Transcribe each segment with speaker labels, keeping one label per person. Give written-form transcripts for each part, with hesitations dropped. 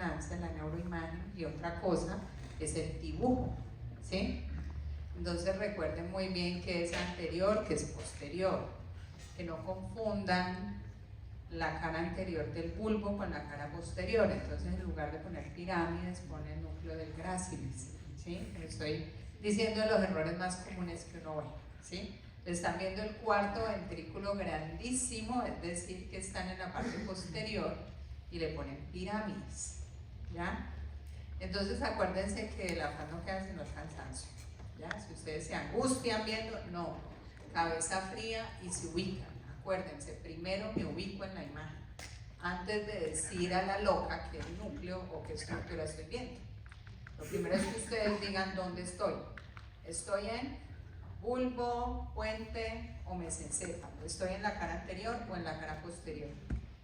Speaker 1: resonancia, la neuroimagen, y otra cosa es el dibujo, ¿sí? Entonces recuerden muy bien qué es anterior, qué es posterior, que no confundan la cara anterior del bulbo con la cara posterior. Entonces en lugar de poner pirámides, pone el núcleo del grácilis, ¿sí? Estoy diciendo los errores más comunes que uno ve, ¿sí? Están viendo el cuarto ventrículo grandísimo, es decir, que están en la parte posterior, y le ponen pirámides, ¿ya? Entonces acuérdense que el afán no queda sino el cansancio, ¿ya? Si ustedes se angustian viendo, no, cabeza fría y se ubican. Acuérdense, primero me ubico en la imagen, antes de decir a la loca qué núcleo o qué estructura estoy viendo. Lo primero es que ustedes digan dónde estoy. Estoy en bulbo, puente o mesencéfalo. Estoy en la cara anterior o en la cara posterior.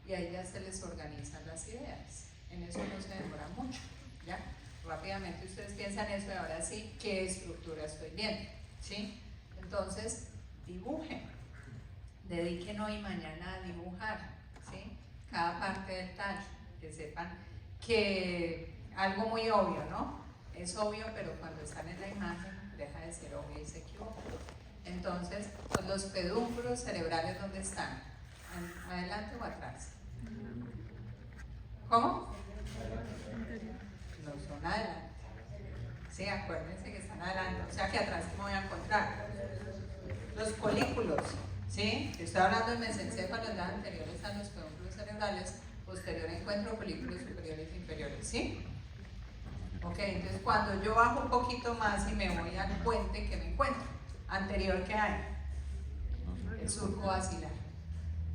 Speaker 1: Y ahí ya se les organizan las ideas. En eso no se demora mucho, ¿ya? Rápidamente ustedes piensan eso y ahora sí, ¿qué estructura estoy viendo? ¿Sí? Entonces, dibujen. Dediquen hoy y mañana a dibujar, ¿sí? Cada parte del tallo, que sepan que algo muy obvio, ¿no? Es obvio, pero cuando están en la imagen deja de ser obvio y se equivoca. Entonces, pues los pedúnculos cerebrales, ¿dónde están? ¿Adelante o atrás? ¿Cómo? No son adelante. Sí, acuérdense que están adelante, o sea que atrás me voy a encontrar. Los colículos, ¿sí? Estoy hablando de mesencéfalo, en las anteriores están los pedúnculos cerebrales, posterior encuentro colículos superiores e inferiores, ¿sí? Ok, entonces cuando yo bajo un poquito más y me voy al puente, ¿qué me encuentro? Anterior, ¿qué hay? El surco basilar,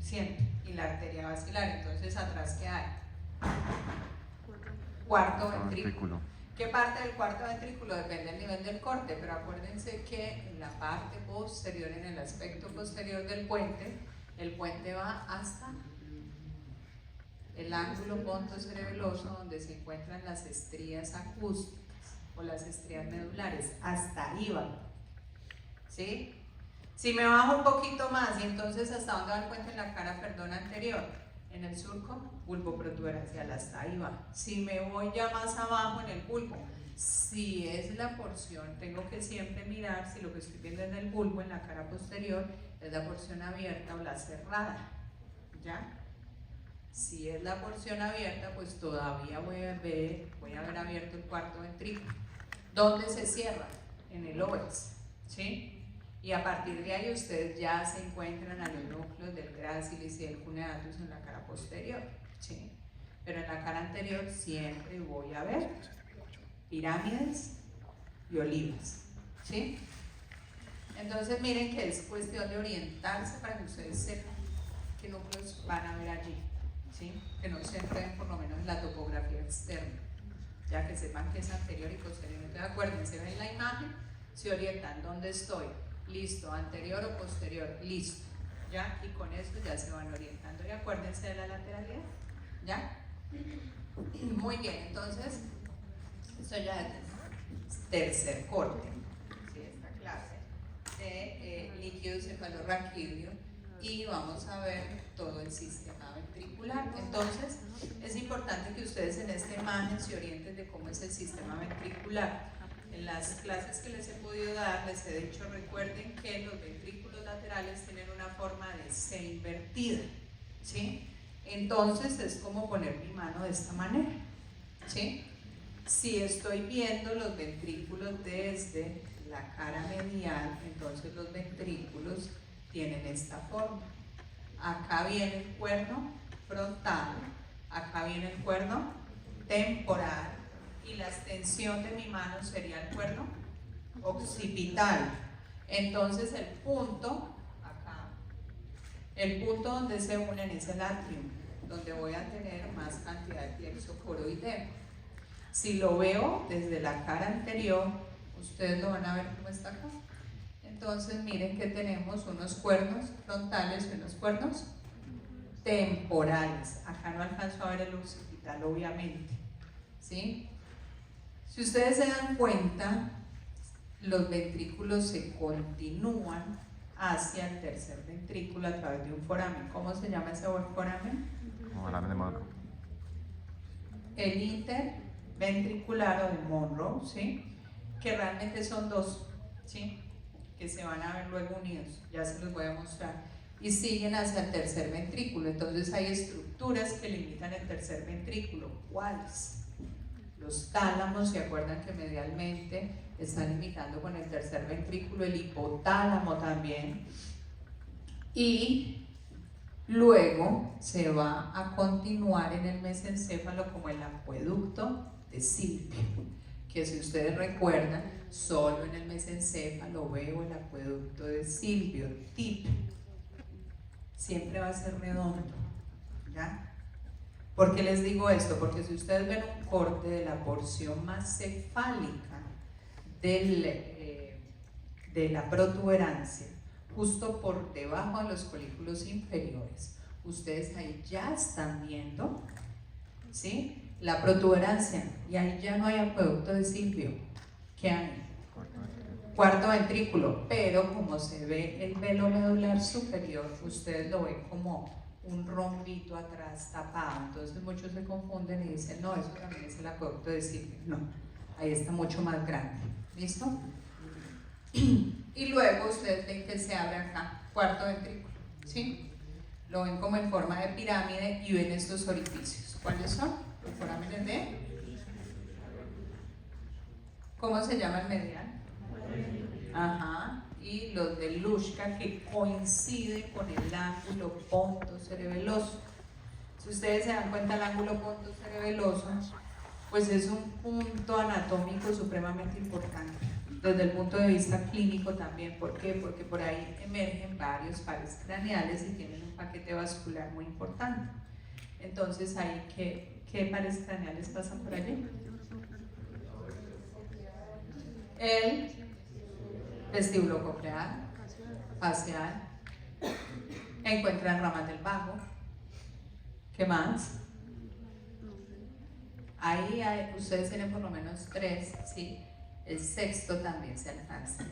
Speaker 1: siempre, y la arteria basilar. Entonces atrás, ¿qué hay? Cuarto ventrículo. ¿Qué parte del cuarto ventrículo? Depende del nivel del corte, pero acuérdense que en la parte posterior, en el aspecto posterior del puente, el puente va hasta el ángulo pontocerebeloso, donde se encuentran las estrías acústicas o las estrías medulares. Hasta ahí va, ¿sí? Si me bajo un poquito más, y entonces ¿hasta dónde va el puente en la cara, perdón, anterior? En el surco bulboprotuberancial, hasta ahí va. Si me voy ya más abajo en el bulbo, si es la porción, tengo que siempre mirar si lo que estoy viendo en el bulbo, en la cara posterior, es la porción abierta o la cerrada, ¿ya? Si es la porción abierta, pues todavía voy a ver abierto el cuarto ventrículo. ¿Dónde se cierra? En el ovaris, ¿sí? Y a partir de ahí ustedes ya se encuentran a los núcleos del grácilis y del cuneatus en la cara posterior, ¿sí? Pero en la cara anterior siempre voy a ver pirámides y olivas, ¿sí? Entonces miren que es cuestión de orientarse para que ustedes sepan qué núcleos van a ver allí, ¿sí? Que no se enreden por lo menos en la topografía externa, ya que sepan que es anterior y posterior. Entonces acuérdense, ven la imagen, se orientan dónde estoy, listo, anterior o posterior, listo, ¿ya? Y con esto ya se van orientando. Y acuérdense de la lateralidad, ¿ya? Muy bien, entonces, esto ya es tercer corte, ¿sí? Esta clase de líquido cefalorraquídeo, y vamos a ver todo el sistema ventricular. Entonces, es importante que ustedes en esta imagen se orienten de cómo es el sistema ventricular. En las clases que les he podido dar, les he dicho, recuerden que los ventrículos laterales tienen una forma de C invertida, ¿sí? Entonces es como poner mi mano de esta manera, ¿sí? Si estoy viendo los ventrículos desde la cara medial, entonces los ventrículos tienen esta forma. Acá viene el cuerno frontal, acá viene el cuerno temporal, y la extensión de mi mano sería el cuerno occipital. Entonces el punto, acá, el punto donde se unen es el atrium, donde voy a tener más cantidad de plexo coroideo. Si lo veo desde la cara anterior, ustedes lo van a ver como está acá. Entonces miren que tenemos unos cuernos frontales y unos cuernos temporales. Acá no alcanzo a ver el occipital, obviamente, ¿sí? Si ustedes se dan cuenta, los ventrículos se continúan hacia el tercer ventrículo a través de un foramen. ¿Cómo se llama ese foramen?
Speaker 2: Foramen de Marco.
Speaker 1: el interventricular o el Monro, ¿sí? Que realmente son dos, ¿sí? Que se van a ver luego unidos, ya se los voy a mostrar, y siguen hacia el tercer ventrículo. Entonces hay estructuras que limitan el tercer ventrículo. ¿Cuáles? Los tálamos, ¿se acuerdan que medialmente están limitando con el tercer ventrículo? El hipotálamo también. Y luego se va a continuar en el mesencéfalo como el acueducto de Silvio, que si ustedes recuerdan, solo en el mesencéfalo veo el acueducto de Silvio, TIP. Siempre va a ser redondo, ¿ya? ¿Por qué les digo esto? Porque si ustedes ven un corte de la porción más cefálica de la protuberancia, justo por debajo de los colículos inferiores, ustedes ahí ya están viendo, ¿sí?, la protuberancia, y ahí ya no hay acueducto de Silvio. ¿Qué hay? Cuarto ventrículo, pero como se ve el velo medular superior, ustedes lo ven como un rombito atrás tapado. Entonces muchos se confunden y dicen, no, eso también es el acueducto de Silvio. No, ahí está mucho más grande. ¿Listo? Y luego ustedes ven que se abre acá, cuarto ventrículo, ¿sí? Lo ven como en forma de pirámide y ven estos orificios. ¿Cuáles son? Los forámenes de... ¿Cómo se llama el medial? Ajá, y los de Luschka, que coinciden con el ángulo pontocerebeloso. Si ustedes se dan cuenta, el ángulo pontocerebeloso pues es un punto anatómico supremamente importante desde el punto de vista clínico también. ¿Por qué? Porque por ahí emergen varios pares craneales y tienen un paquete vascular muy importante. Entonces, ahí, ¿qué pares craneales pasan por allí? El vestíbulo coclear, facial, encuentran ramas del vago. ¿Qué más? Ahí ustedes tienen por lo menos 3, ¿sí? El sexto también se alcanza.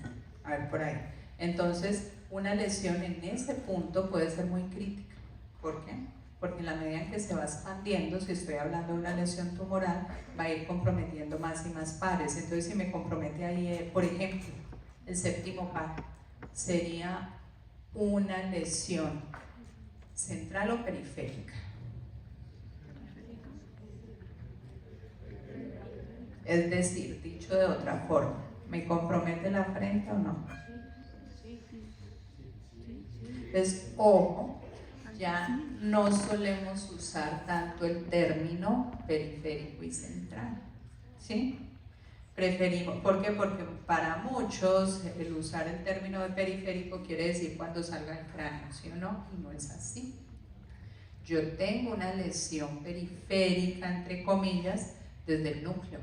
Speaker 1: A ver, por ahí. Entonces, una lesión en ese punto puede ser muy crítica. ¿Por qué? Porque en la medida en que se va expandiendo, si estoy hablando de una lesión tumoral, va a ir comprometiendo más y más pares. Entonces, si me compromete ahí, por ejemplo, el séptimo par, sería una lesión central o periférica. Es decir, dicho de otra forma, ¿me compromete la frente o no? Entonces, ojo, ya no solemos usar tanto el término periférico y central, ¿sí? Preferimos, ¿por qué? Porque para muchos el usar el término de periférico quiere decir cuando salga el cráneo, ¿sí o no? Y no es así. Yo tengo una lesión periférica, entre comillas, desde el núcleo,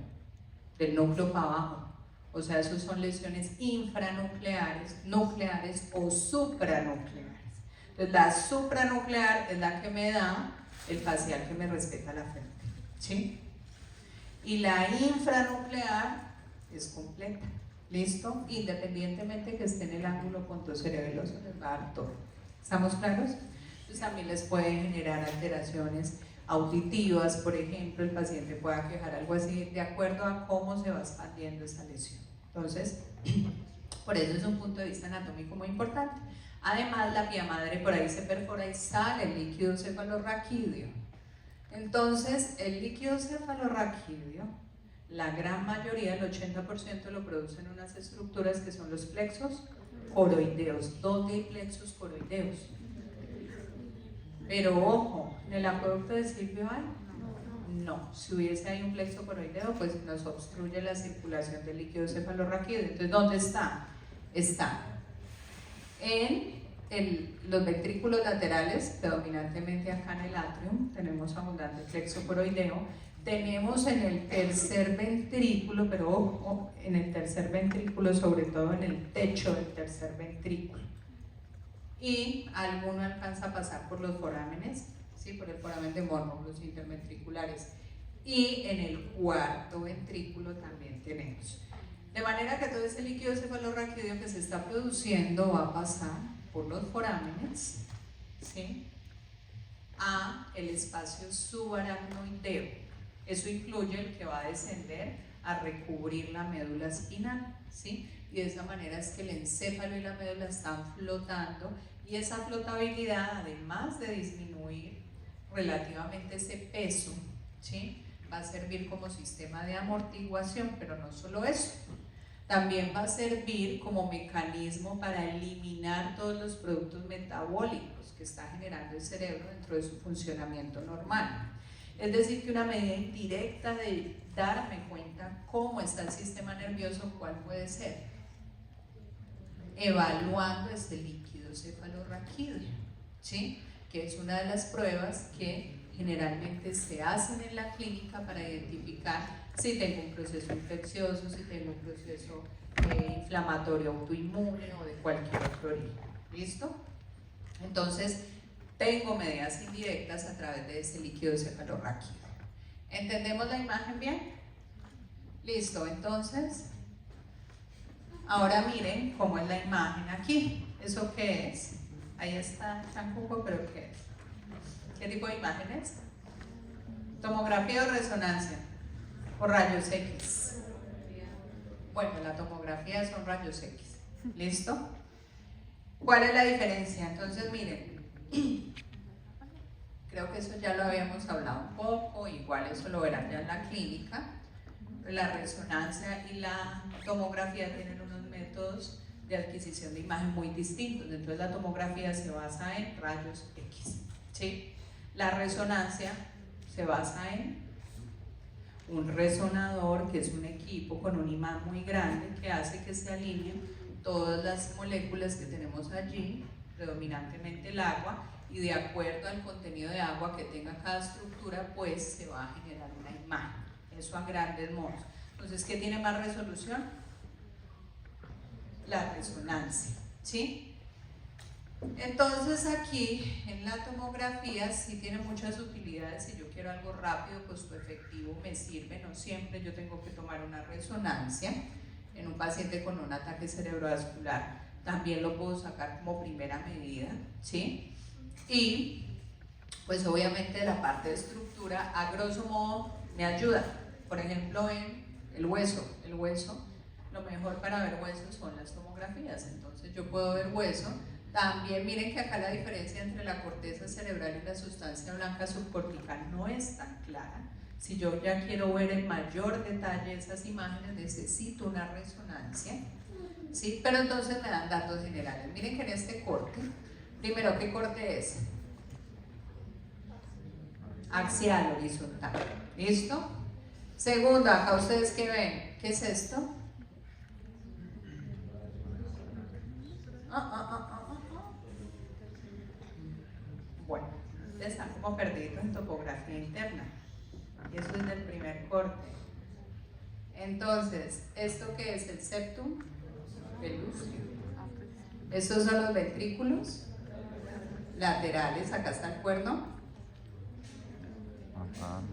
Speaker 1: del núcleo para abajo. O sea, esos son lesiones infranucleares, nucleares o supranucleares. Entonces, la supranuclear es la que me da el facial que me respeta la frente, ¿sí? Y la infranuclear es completa, ¿listo? Independientemente que esté en el ángulo pontocerebeloso, les va a dar todo. ¿Estamos claros? Entonces, también les puede generar alteraciones auditivas, por ejemplo, el paciente pueda quejar algo así, de acuerdo a cómo se va expandiendo esa lesión. Entonces, por eso es un punto de vista anatómico muy importante. Además, la pía madre por ahí se perfora y sale el líquido cefalorraquídeo. Entonces, el líquido cefalorraquídeo, la gran mayoría, el 80%, lo producen unas estructuras que son los plexos coroideos. ¿Dónde hay plexos coroideos? Pero ojo, ¿en el acueducto de Silvio hay? No, si hubiese ahí un plexo coroideo, pues nos obstruye la circulación del líquido cefalorraquídeo. Entonces, ¿dónde está? Está en los ventrículos laterales, predominantemente acá en el atrium, tenemos abundante plexo coroideo. Tenemos en el tercer ventrículo, pero ojo, en el tercer ventrículo, sobre todo en el techo del tercer ventrículo. Y alguno alcanza a pasar por los forámenes, ¿sí? Por el foramen de Monro, los interventriculares. Y en el cuarto ventrículo también tenemos. De manera que todo ese líquido cefalorraquídeo que se está produciendo va a pasar por los forámenes, ¿sí?, a el espacio subaracnoideo. Eso incluye el que va a descender a recubrir la médula espinal, ¿sí? Y de esa manera es que el encéfalo y la médula están flotando, y esa flotabilidad, además de disminuir relativamente ese peso, ¿sí?, va a servir como sistema de amortiguación, pero no solo eso, también va a servir como mecanismo para eliminar todos los productos metabólicos que está generando el cerebro dentro de su funcionamiento normal. Es decir, que una medida indirecta de darme cuenta cómo está el sistema nervioso, ¿cuál puede ser? Evaluando este líquido cefalorraquídeo, ¿sí?, que es una de las pruebas que generalmente se hacen en la clínica para identificar si tengo un proceso infeccioso, si tengo un proceso inflamatorio autoinmune o de cualquier otro origen. ¿Listo? Entonces, tengo medidas indirectas a través de ese líquido cefalorraquídeo. ¿Entendemos la imagen bien? Listo, entonces, ahora miren cómo es la imagen aquí. ¿Eso qué es? Ahí está Chancuco, pero ¿qué es? ¿Qué tipo de imagen es? ¿Tomografía o resonancia? ¿O rayos X? Bueno, la tomografía son rayos X. ¿Listo? ¿Cuál es la diferencia? Entonces, miren, creo que eso ya lo habíamos hablado un poco, igual eso lo verán ya en la clínica. La resonancia y la tomografía tienen unos métodos de adquisición de imagen muy distintos. Entonces, la tomografía se basa en rayos X, ¿sí? La resonancia se basa en un resonador, que es un equipo con un imán muy grande que hace que se alineen todas las moléculas que tenemos allí, predominantemente el agua, y de acuerdo al contenido de agua que tenga cada estructura, pues se va a generar una imagen. Eso a grandes modos. Entonces, ¿qué tiene más resolución? La resonancia, ¿sí? Entonces aquí en la tomografía sí tiene muchas utilidades. Si yo quiero algo rápido, costo efectivo, me sirve. No siempre yo tengo que tomar una resonancia en un paciente con un ataque cerebrovascular. También lo puedo sacar como primera medida, ¿sí? Y pues obviamente la parte de estructura a grosso modo me ayuda. Por ejemplo, en el hueso, lo mejor para ver huesos son las tomografías. Entonces yo puedo ver hueso. También miren que acá la diferencia entre la corteza cerebral y la sustancia blanca subcortical no es tan clara. Si yo ya quiero ver en mayor detalle esas imágenes, necesito una resonancia, ¿sí? Pero entonces me dan datos generales. Miren que en este corte, primero, ¿qué corte es? Axial, horizontal. ¿Listo? Segundo, acá ustedes ¿qué ven? ¿Qué es esto? Bueno, están como perdidos en topografía interna. Y eso es del primer corte. Entonces, ¿esto qué es? El septum pelúceo. Estos son los ventrículos laterales. Acá está el cuerno.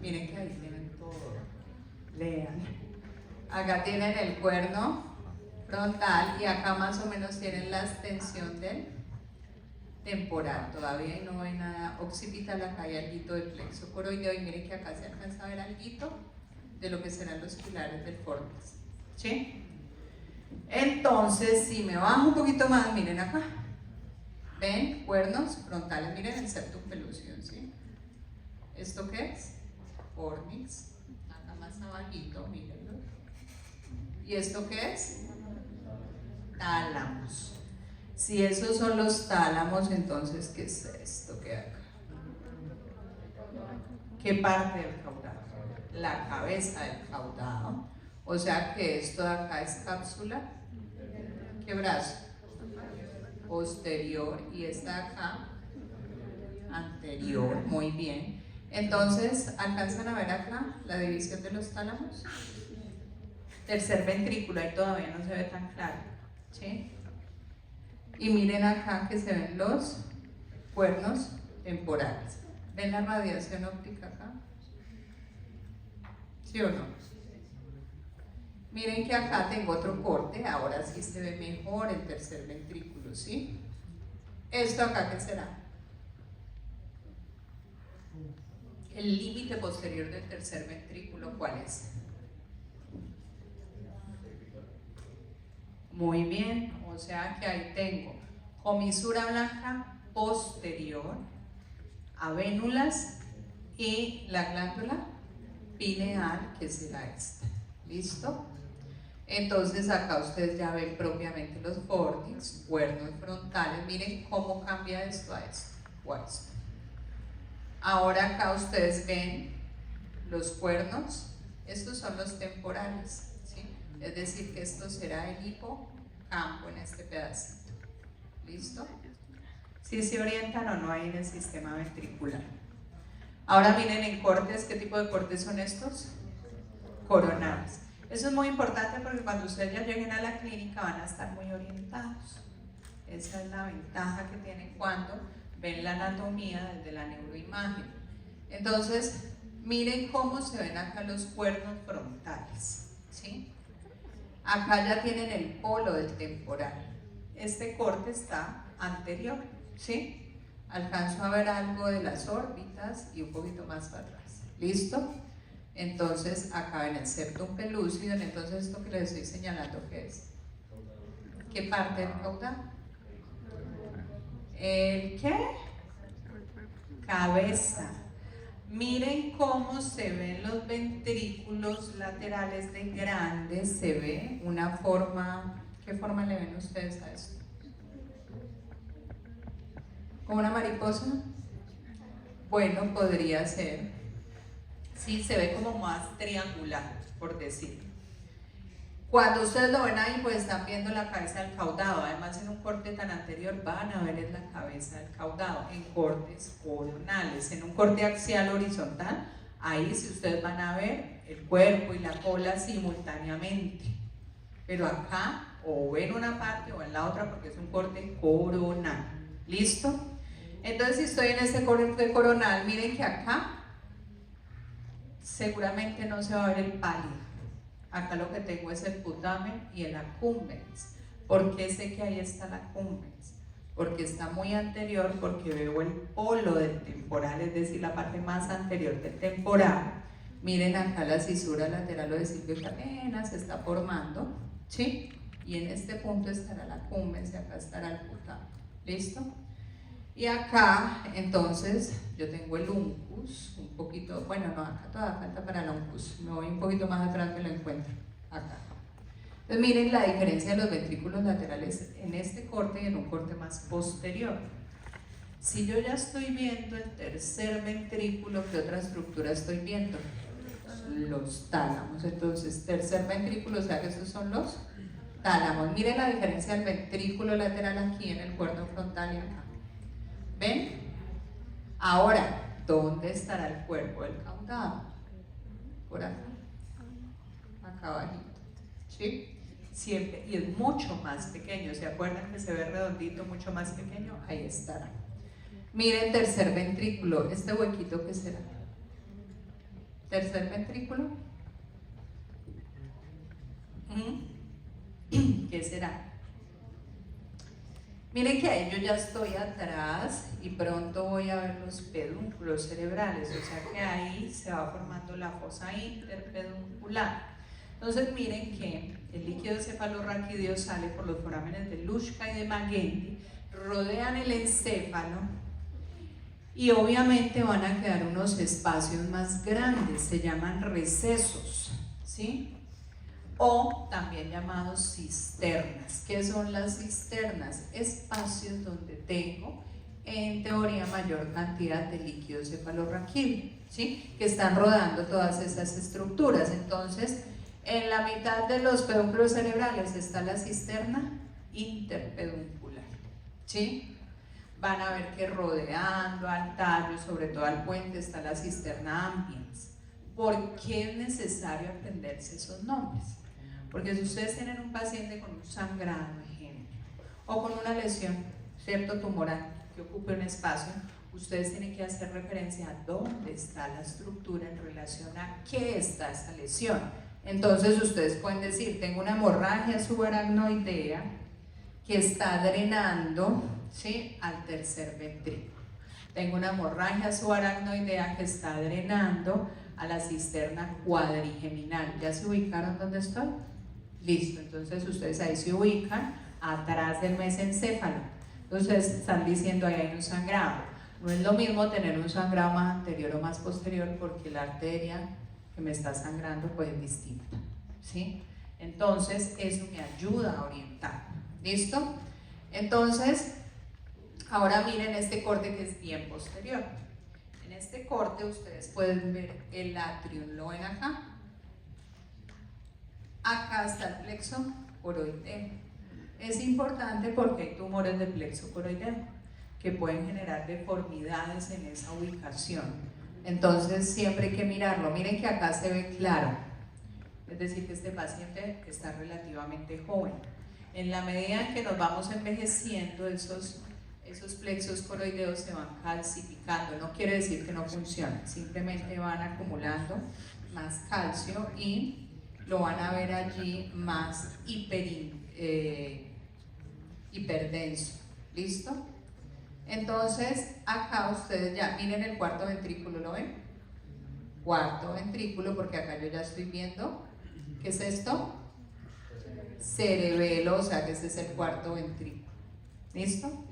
Speaker 1: Miren que ahí tienen todo. Lean. Acá tienen el cuerno frontal y acá más o menos tienen la extensión del temporal. Todavía no hay nada occipital, acá hay alguito del plexo coroideo y miren que acá se alcanza a ver alguito de lo que serán los pilares del córtex, ¿sí? Entonces, si me bajo un poquito más, miren acá, ven cuernos frontales, miren el septum pelúceo, ¿sí? ¿Esto qué es? Fornix, acá más abajito, mírenlo. ¿Y esto qué es? Tálamos. Si esos son los tálamos, entonces, ¿qué es esto que hay acá? ¿Qué parte del caudado? La cabeza del caudado. O sea que esto de acá es cápsula. ¿Qué brazo? Posterior. Y esta de acá, anterior. Muy bien. Entonces, ¿alcanzan a ver acá la división de los tálamos? Tercer ventrículo, ahí todavía no se ve tan claro, ¿sí? Y miren acá que se ven los cuernos temporales. ¿Ven la radiación óptica acá? ¿Sí o no? Miren que acá tengo otro corte, ahora sí se ve mejor el tercer ventrículo, ¿sí? ¿Esto acá qué será? El límite posterior del tercer ventrículo, ¿cuál es? Muy bien, o sea que ahí tengo comisura blanca posterior, avénulas y la glándula pineal, que será esta. ¿Listo? Entonces acá ustedes ya ven propiamente los fornix, cuernos frontales. Miren cómo cambia esto a esto o a esto. Ahora acá ustedes ven los cuernos, estos son los temporales, ¿sí? Es decir que esto será el hipocampo en este pedacito. ¿Listo? ¿Sí se orientan o no hay en el sistema ventricular? Ahora miren en cortes, ¿qué tipo de cortes son estos? Coronales. Eso es muy importante porque cuando ustedes ya lleguen a la clínica van a estar muy orientados. Esa es la ventaja que tienen cuando ven la anatomía desde la neuroimagen. Entonces, miren cómo se ven acá los cuernos frontales, ¿sí? Acá ya tienen el polo del temporal. Este corte está anterior, ¿sí? Alcanzo a ver algo de las órbitas y un poquito más para atrás. ¿Listo? Entonces, acá en el septum pelúcido, entonces esto que les estoy señalando, ¿qué es? ¿Qué parte del caudal? ¿El qué? Cabeza. Miren cómo se ven los ventrículos laterales de grandes, se ve una forma, ¿qué forma le ven ustedes a esto? ¿Como una mariposa? Bueno, podría ser. Sí, se ve como más triangular, por decir. Cuando ustedes lo ven ahí, pues están viendo la cabeza del caudado. Además, en un corte tan anterior van a ver la cabeza del caudado, en cortes coronales. En un corte axial horizontal, ahí sí ustedes van a ver el cuerpo y la cola simultáneamente. Pero acá, o ven una parte o en la otra, porque es un corte coronal. ¿Listo? Entonces, si estoy en este corte coronal, miren que acá seguramente no se va a ver el pálido. Acá lo que tengo es el putamen y el accumbens. ¿Por qué sé que ahí está el accumbens? Porque está muy anterior, porque veo el polo del temporal, es decir, la parte más anterior del temporal. Miren acá la cisura lateral o de silvio que apenas se está formando, ¿sí? Y en este punto estará el accumbens y acá estará el putamen. ¿Listo? Y acá, entonces, yo tengo el uncus, un poquito, bueno, no, acá todavía falta para el uncus, me voy un poquito más atrás que lo encuentro, acá. Entonces miren la diferencia de los ventrículos laterales en este corte y en un corte más posterior. Si yo ya estoy viendo el tercer ventrículo, ¿qué otra estructura estoy viendo? Los tálamos. Entonces, tercer ventrículo, o sea que estos son los tálamos. Miren la diferencia del ventrículo lateral aquí en el cuerno frontal y acá. ¿Ven? Ahora, ¿dónde estará el cuerpo del caudado? Por acá. Acá abajito. ¿Sí? Siempre. Y es mucho más pequeño. ¿Se acuerdan que se ve redondito, mucho más pequeño? Ahí estará. Miren, tercer ventrículo. ¿Este huequito qué será? ¿Tercer ventrículo? ¿Qué será? Miren que ahí yo ya estoy atrás y pronto voy a ver los pedúnculos cerebrales, o sea que ahí se va formando la fosa interpeduncular. Entonces miren que el líquido cefalorraquídeo sale por los forámenes de Luschka y de Magendie, rodean el encéfalo y obviamente van a quedar unos espacios más grandes, se llaman recesos, ¿sí? O también llamados cisternas. ¿Qué son las cisternas? Espacios donde tengo, en teoría, mayor cantidad de líquido cefalorraquídeo, ¿sí? Que están rodando todas esas estructuras. Entonces, en la mitad de los pedúnculos cerebrales está la cisterna interpeduncular, ¿sí? Van a ver que rodeando al tallo, sobre todo al puente, está la cisterna ambiens. ¿Por qué es necesario aprenderse esos nombres? Porque si ustedes tienen un paciente con un sangrado, ejemplo, o con una lesión, cierto, tumoral, que ocupe un espacio, ustedes tienen que hacer referencia a dónde está la estructura en relación a qué está esa lesión. Entonces ustedes pueden decir, tengo una hemorragia subaracnoidea que está drenando, ¿sí?, al tercer ventrículo. Tengo una hemorragia subaracnoidea que está drenando a la cisterna cuadrigeminal. ¿Ya se ubicaron dónde estoy? Listo, entonces ustedes ahí se ubican atrás del mesencéfalo. Entonces están diciendo ahí hay un sangrado. No es lo mismo tener un sangrado más anterior o más posterior porque la arteria que me está sangrando pues es distinta, ¿sí? Entonces eso me ayuda a orientar. ¿Listo? Entonces, ahora miren este corte que es bien posterior. En este corte ustedes pueden ver el atrium, ¿lo ven acá? Acá está el plexo coroideo. Es importante porque hay tumores de plexo coroideo que pueden generar deformidades en esa ubicación. Entonces siempre hay que mirarlo. Miren que acá se ve claro. Es decir, que este paciente está relativamente joven. En la medida en que nos vamos envejeciendo, esos plexos coroideos se van calcificando. No quiere decir que no funcionen, simplemente van acumulando más calcio y lo van a ver allí más hiperdenso. ¿Listo? Entonces, acá ustedes ya miren el cuarto ventrículo, ¿lo ven? Cuarto ventrículo, porque acá yo ya estoy viendo, ¿qué es esto? Cerebelo, o sea que este es el cuarto ventrículo. ¿Listo?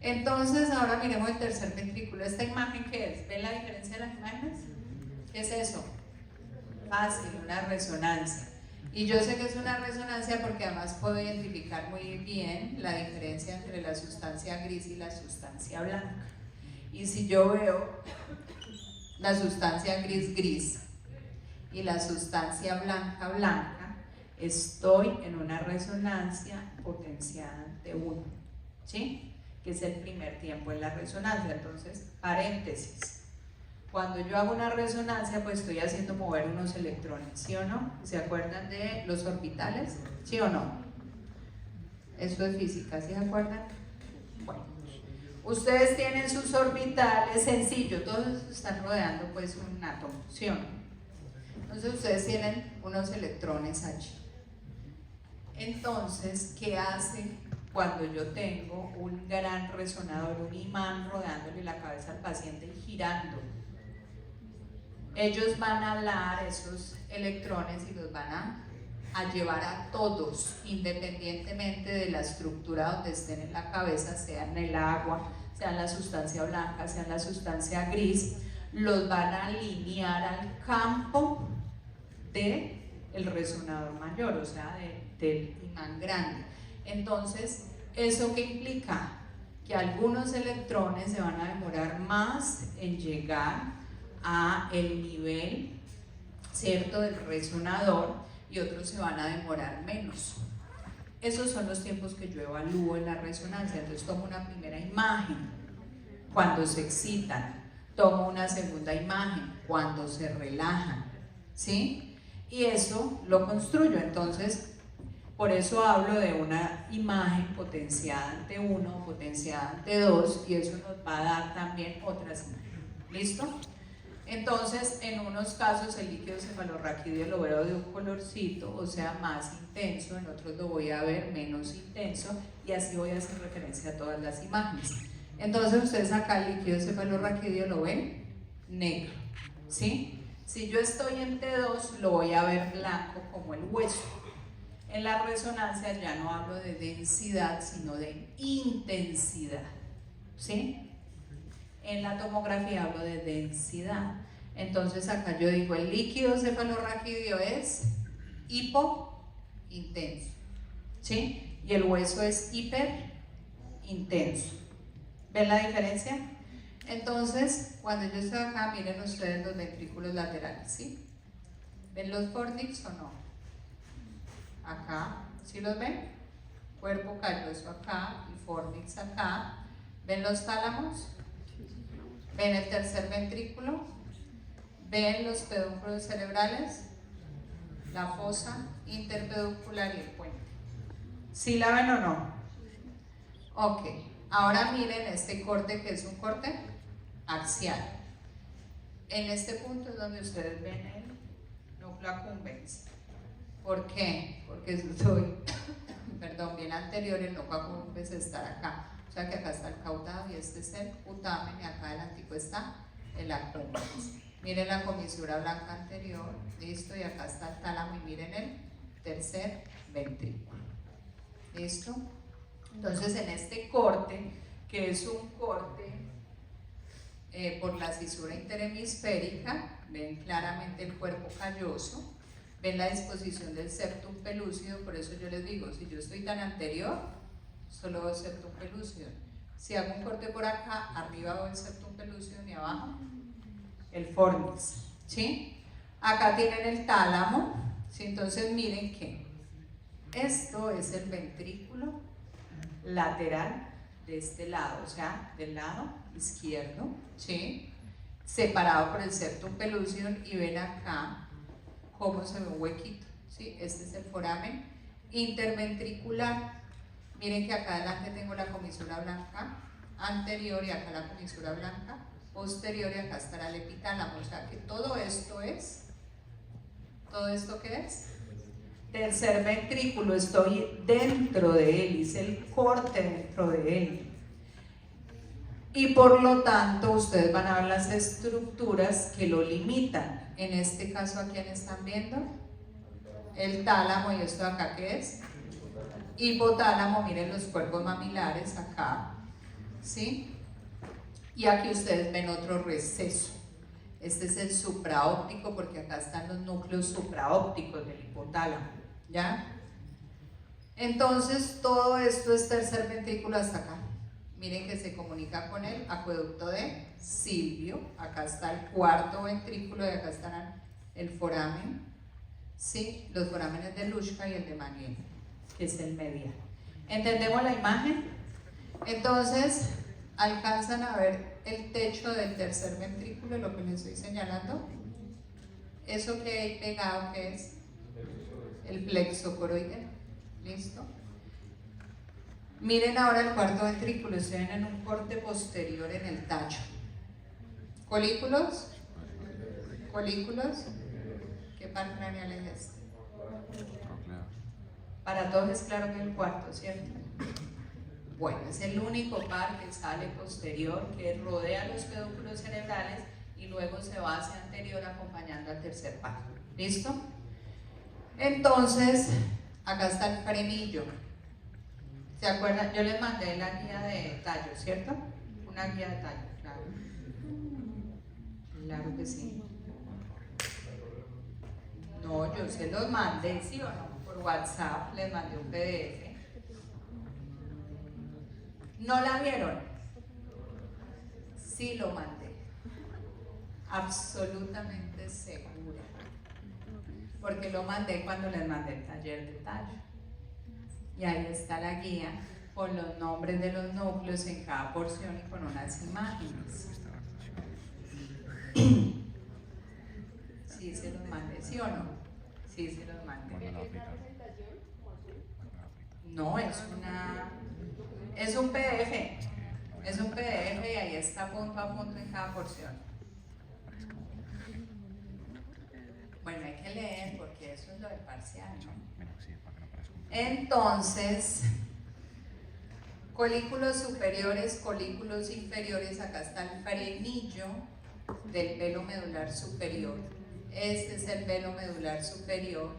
Speaker 1: Entonces, ahora miremos el tercer ventrículo. ¿Esta imagen qué es? ¿Ven la diferencia de las imágenes? ¿Qué es eso? Fácil, una resonancia. Y yo sé que es una resonancia porque además puedo identificar muy bien la diferencia entre la sustancia gris y la sustancia blanca. Y si yo veo la sustancia gris y la sustancia blanca, estoy en una resonancia potenciada ante 1, ¿sí? Que es el primer tiempo en la resonancia. Entonces, paréntesis. Cuando yo hago una resonancia, pues estoy haciendo mover unos electrones, ¿sí o no? ¿Se acuerdan de los orbitales? ¿Sí o no? Esto es física, ¿sí se acuerdan? Bueno, ustedes tienen sus orbitales sencillo, todos están rodeando pues un átomo, ¿sí o no? Entonces ustedes tienen unos electrones allí. Entonces, ¿qué hace cuando yo tengo un gran resonador, un imán rodeándole la cabeza al paciente y girando? Ellos van a alar esos electrones y los van a llevar a todos, independientemente de la estructura donde estén en la cabeza, sea en el agua, sea en la sustancia blanca, sea en la sustancia gris, los van a alinear al campo del resonador mayor, o sea, del imán grande. Entonces, ¿eso qué implica? Que algunos electrones se van a demorar más en llegar a el nivel, ¿cierto?, del resonador y otros se van a demorar menos. Esos son los tiempos que yo evalúo en la resonancia. Entonces tomo una primera imagen cuando se excitan, tomo una segunda imagen cuando se relajan, ¿sí? Y eso lo construyo. Entonces, por eso hablo de una imagen potenciada ante 1, potenciada ante 2, y eso nos va a dar también otras imágenes. ¿Listo? Entonces, en unos casos el líquido cefalorraquídeo lo veo de un colorcito, o sea, más intenso, en otros lo voy a ver menos intenso, y así voy a hacer referencia a todas las imágenes. Entonces, ustedes acá el líquido cefalorraquídeo lo ven negro, ¿sí? Si yo estoy en T2, lo voy a ver blanco como el hueso. En la resonancia ya no hablo de densidad, sino de intensidad, ¿sí? En la tomografía hablo de densidad. Entonces acá yo digo el líquido cefalorraquídeo es hipointenso, ¿sí? Y el hueso es hiperintenso. ¿Ven la diferencia? Entonces, cuando yo estoy acá, miren ustedes los ventrículos laterales, ¿sí? ¿Ven los fornix o no? Acá, ¿sí los ven? Cuerpo calloso acá y fornix acá. ¿Ven los tálamos? ¿Ven el tercer ventrículo? ¿Ven los pedúnculos cerebrales? La fosa interpeduncular y el puente. ¿Sí la ven o no? Ok, ahora miren este corte que es un corte axial. En este punto es donde ustedes ven el núcleo accumbens. ¿Por qué? Porque estoy, perdón, bien anterior, el núcleo accumbens está acá. O sea que acá está el caudado y este es el putamen y acá adelantico está el acrópolis. Miren la comisura blanca anterior, listo, y acá está el tálamo y miren el tercer ventrículo. ¿Listo? Entonces en este corte, que es un corte por la cisura interhemisférica, ven claramente el cuerpo calloso, ven la disposición del septum pelúcido, por eso yo les digo, si yo estoy tan anterior, solo veo septum pelúcido. Si hago un corte por acá, arriba veo el septum pelúcido y abajo el fornix, ¿sí? Acá tienen el tálamo, ¿sí? Entonces miren que esto es el ventrículo lateral de este lado, o sea, del lado izquierdo, ¿sí? Separado por el septum pelúcido y ven acá cómo se ve un huequito, ¿sí? Este es el foramen interventricular. Miren que acá adelante tengo la comisura blanca anterior y acá la comisura blanca posterior y acá estará el epitálamo, o sea que todo esto es, ¿todo esto qué es? Tercer ventrículo, estoy dentro de él, hice el corte dentro de él. Y por lo tanto ustedes van a ver las estructuras que lo limitan. En este caso, ¿a quién están viendo? El tálamo, y esto de acá ¿qué es? Hipotálamo, miren los cuerpos mamilares acá, ¿sí? Y aquí ustedes ven otro receso. Este es el supraóptico porque acá están los núcleos supraópticos del hipotálamo, ¿ya? Entonces todo esto es tercer ventrículo hasta acá. Miren que se comunica con el acueducto de Silvio. Acá está el cuarto ventrículo y acá estarán el foramen, ¿sí? Los forámenes de Luschka y el de Manier, que es el medial. ¿Entendemos la imagen? Entonces, ¿alcanzan a ver el techo del tercer ventrículo, lo que les estoy señalando? Eso que hay pegado, ¿qué es? El plexo coroideo. ¿Listo? Miren ahora el cuarto ventrículo, se ven en un corte posterior en el tacho. ¿Colículos? ¿Colículos? ¿Qué par craneal es este? Para todos es claro que es el cuarto, ¿cierto? Bueno, es el único par que sale posterior, que rodea los pedúnculos cerebrales y luego se va hacia anterior acompañando al tercer par. ¿Listo? Entonces, acá está el frenillo. ¿Se acuerdan? Yo les mandé la guía de tallo, ¿cierto? Una guía de tallo, claro. Claro que sí. No, yo se los mandé, ¿sí o no? Por WhatsApp les mandé un PDF. ¿No la vieron? Sí lo mandé. Absolutamente segura. Porque lo mandé cuando les mandé el taller de tallo. Y ahí está la guía con los nombres de los núcleos en cada porción y con unas imágenes. Sí, se los mandé, ¿sí o no? Sí, se los mandé. No, es un PDF. Es un PDF y ahí está punto a punto en cada porción. Bueno, hay que leer porque eso es lo del parcial, ¿no? Entonces, colículos superiores, colículos inferiores, acá está el frenillo del velo medular superior. Este es el velo medular superior,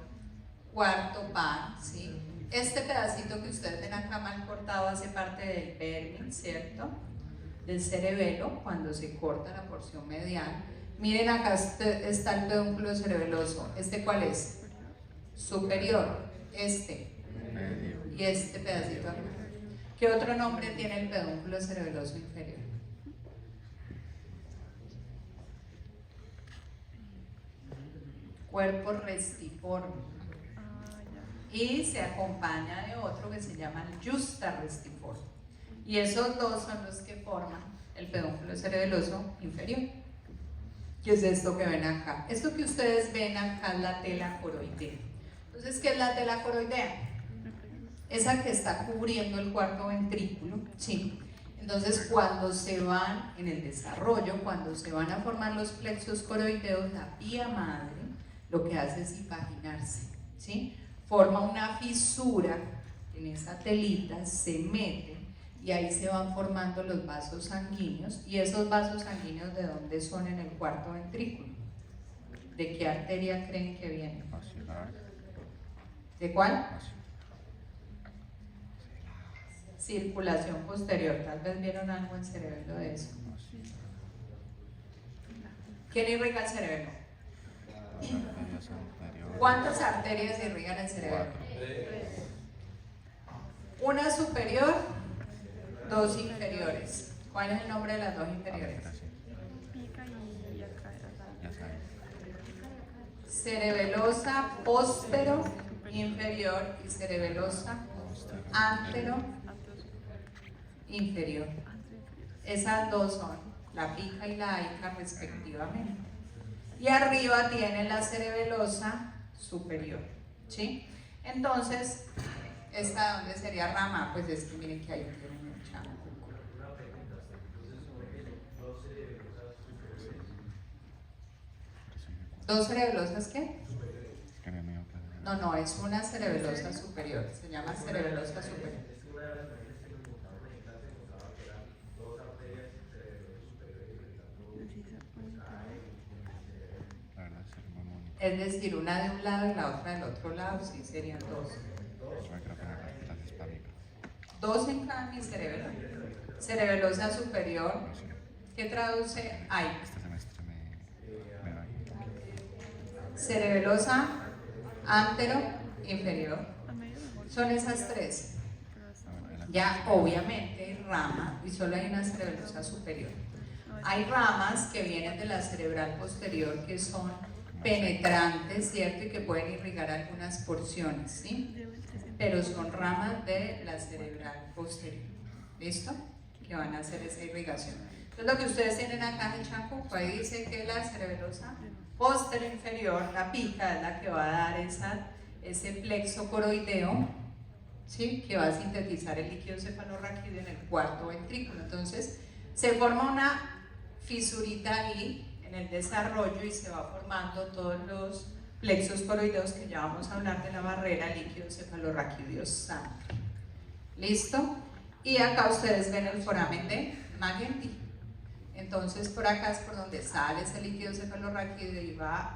Speaker 1: cuarto par, ¿sí? Este pedacito que ustedes ven acá mal cortado hace parte del vermis, ¿cierto? Del cerebelo, cuando se corta la porción medial. Miren acá está el pedúnculo cerebeloso. ¿Este cuál es? Superior. Este. Y este pedacito acá. ¿Qué otro nombre tiene el pedúnculo cerebeloso inferior? Cuerpo restiforme. Y se acompaña de otro que se llama justa restiforme. Y esos dos son los que forman el pedúnculo cerebeloso inferior. ¿Qué es esto que ven acá? Esto que ustedes ven acá es la tela coroidea. Entonces, ¿qué es la tela coroidea? Esa que está cubriendo el cuarto ventrículo, ¿sí? Entonces, cuando se van en el desarrollo, cuando se van a formar los plexos coroideos, la vía madre lo que hace es imaginarse, ¿sí? Forma una fisura en esa telita, se mete y ahí se van formando los vasos sanguíneos. ¿Y esos vasos sanguíneos de dónde son en el cuarto ventrículo? ¿De qué arteria creen que vienen? ¿De cuál? Circulación posterior. Tal vez vieron algo en cerebelo de eso. ¿Quién irriga el cerebelo? ¿Cuántas arterias irrigan el cerebelo? Una superior, dos inferiores. ¿Cuál es el nombre de las dos inferiores? Cerebelosa póstero inferior y cerebelosa antero inferior. Esas dos son la pica y la aica respectivamente. Y arriba tiene la cerebelosa superior, ¿sí? Entonces, ¿esta dónde sería rama? Pues es que miren que ahí tiene mucha. ¿Dos cerebelosas qué? No, es una cerebelosa superior, se llama cerebelosa superior. Es decir, una de un lado y la otra del otro lado, sí, serían dos. Dos en cada hemiscerebelo. Cerebelosa superior, ¿qué traduce ahí? Cerebelosa antero inferior. Son esas tres. Ya obviamente hay rama y solo hay una cerebelosa superior. Hay ramas que vienen de la cerebral posterior que son penetrantes, ¿cierto? Y que pueden irrigar algunas porciones, ¿sí? Pero son ramas de la cerebral posterior. ¿Listo? Que van a hacer esa irrigación. Entonces lo que ustedes tienen acá en el chancuco, ahí dice que la cerebelosa posterior inferior, la pica, es la que va a dar ese plexo coroideo, ¿sí? Que va a sintetizar el líquido cefalorraquídeo en el cuarto ventrículo. Entonces se forma una fisurita ahí en el desarrollo y se va formando todos los plexos coroideos que ya vamos a hablar de la barrera líquido cefalorraquídeo sangre. ¿Listo? Y acá ustedes ven el foramen de Magendie. Entonces por acá es por donde sale ese líquido cefalorraquídeo y va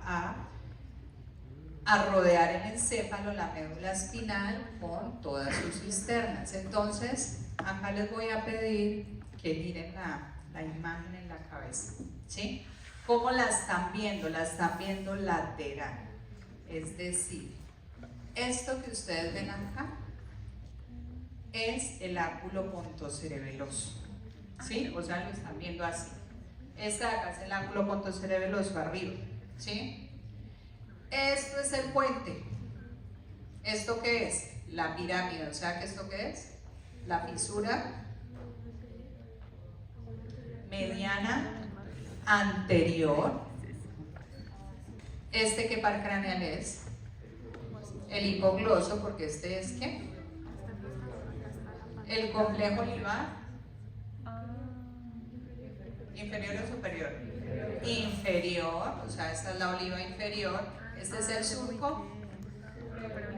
Speaker 1: a rodear el encéfalo, la médula espinal con todas sus cisternas. Entonces acá les voy a pedir que miren la imagen en la cabeza, ¿sí? ¿Cómo la están viendo? La están viendo lateral, es decir, esto que ustedes ven acá es el áculo pontocerebeloso, ¿sí? O sea, lo están viendo así. Esta de acá es el áculo pontocerebeloso arriba, ¿sí? Esto es el puente. ¿Esto qué es? La pirámide. O sea, ¿que esto qué es? La fisura mediana anterior. ¿Este qué par craneal es? El hipogloso, porque este es ¿qué? El complejo olivar. ¿Inferior o superior? Inferior, o sea, esta es la oliva inferior. Este es el surco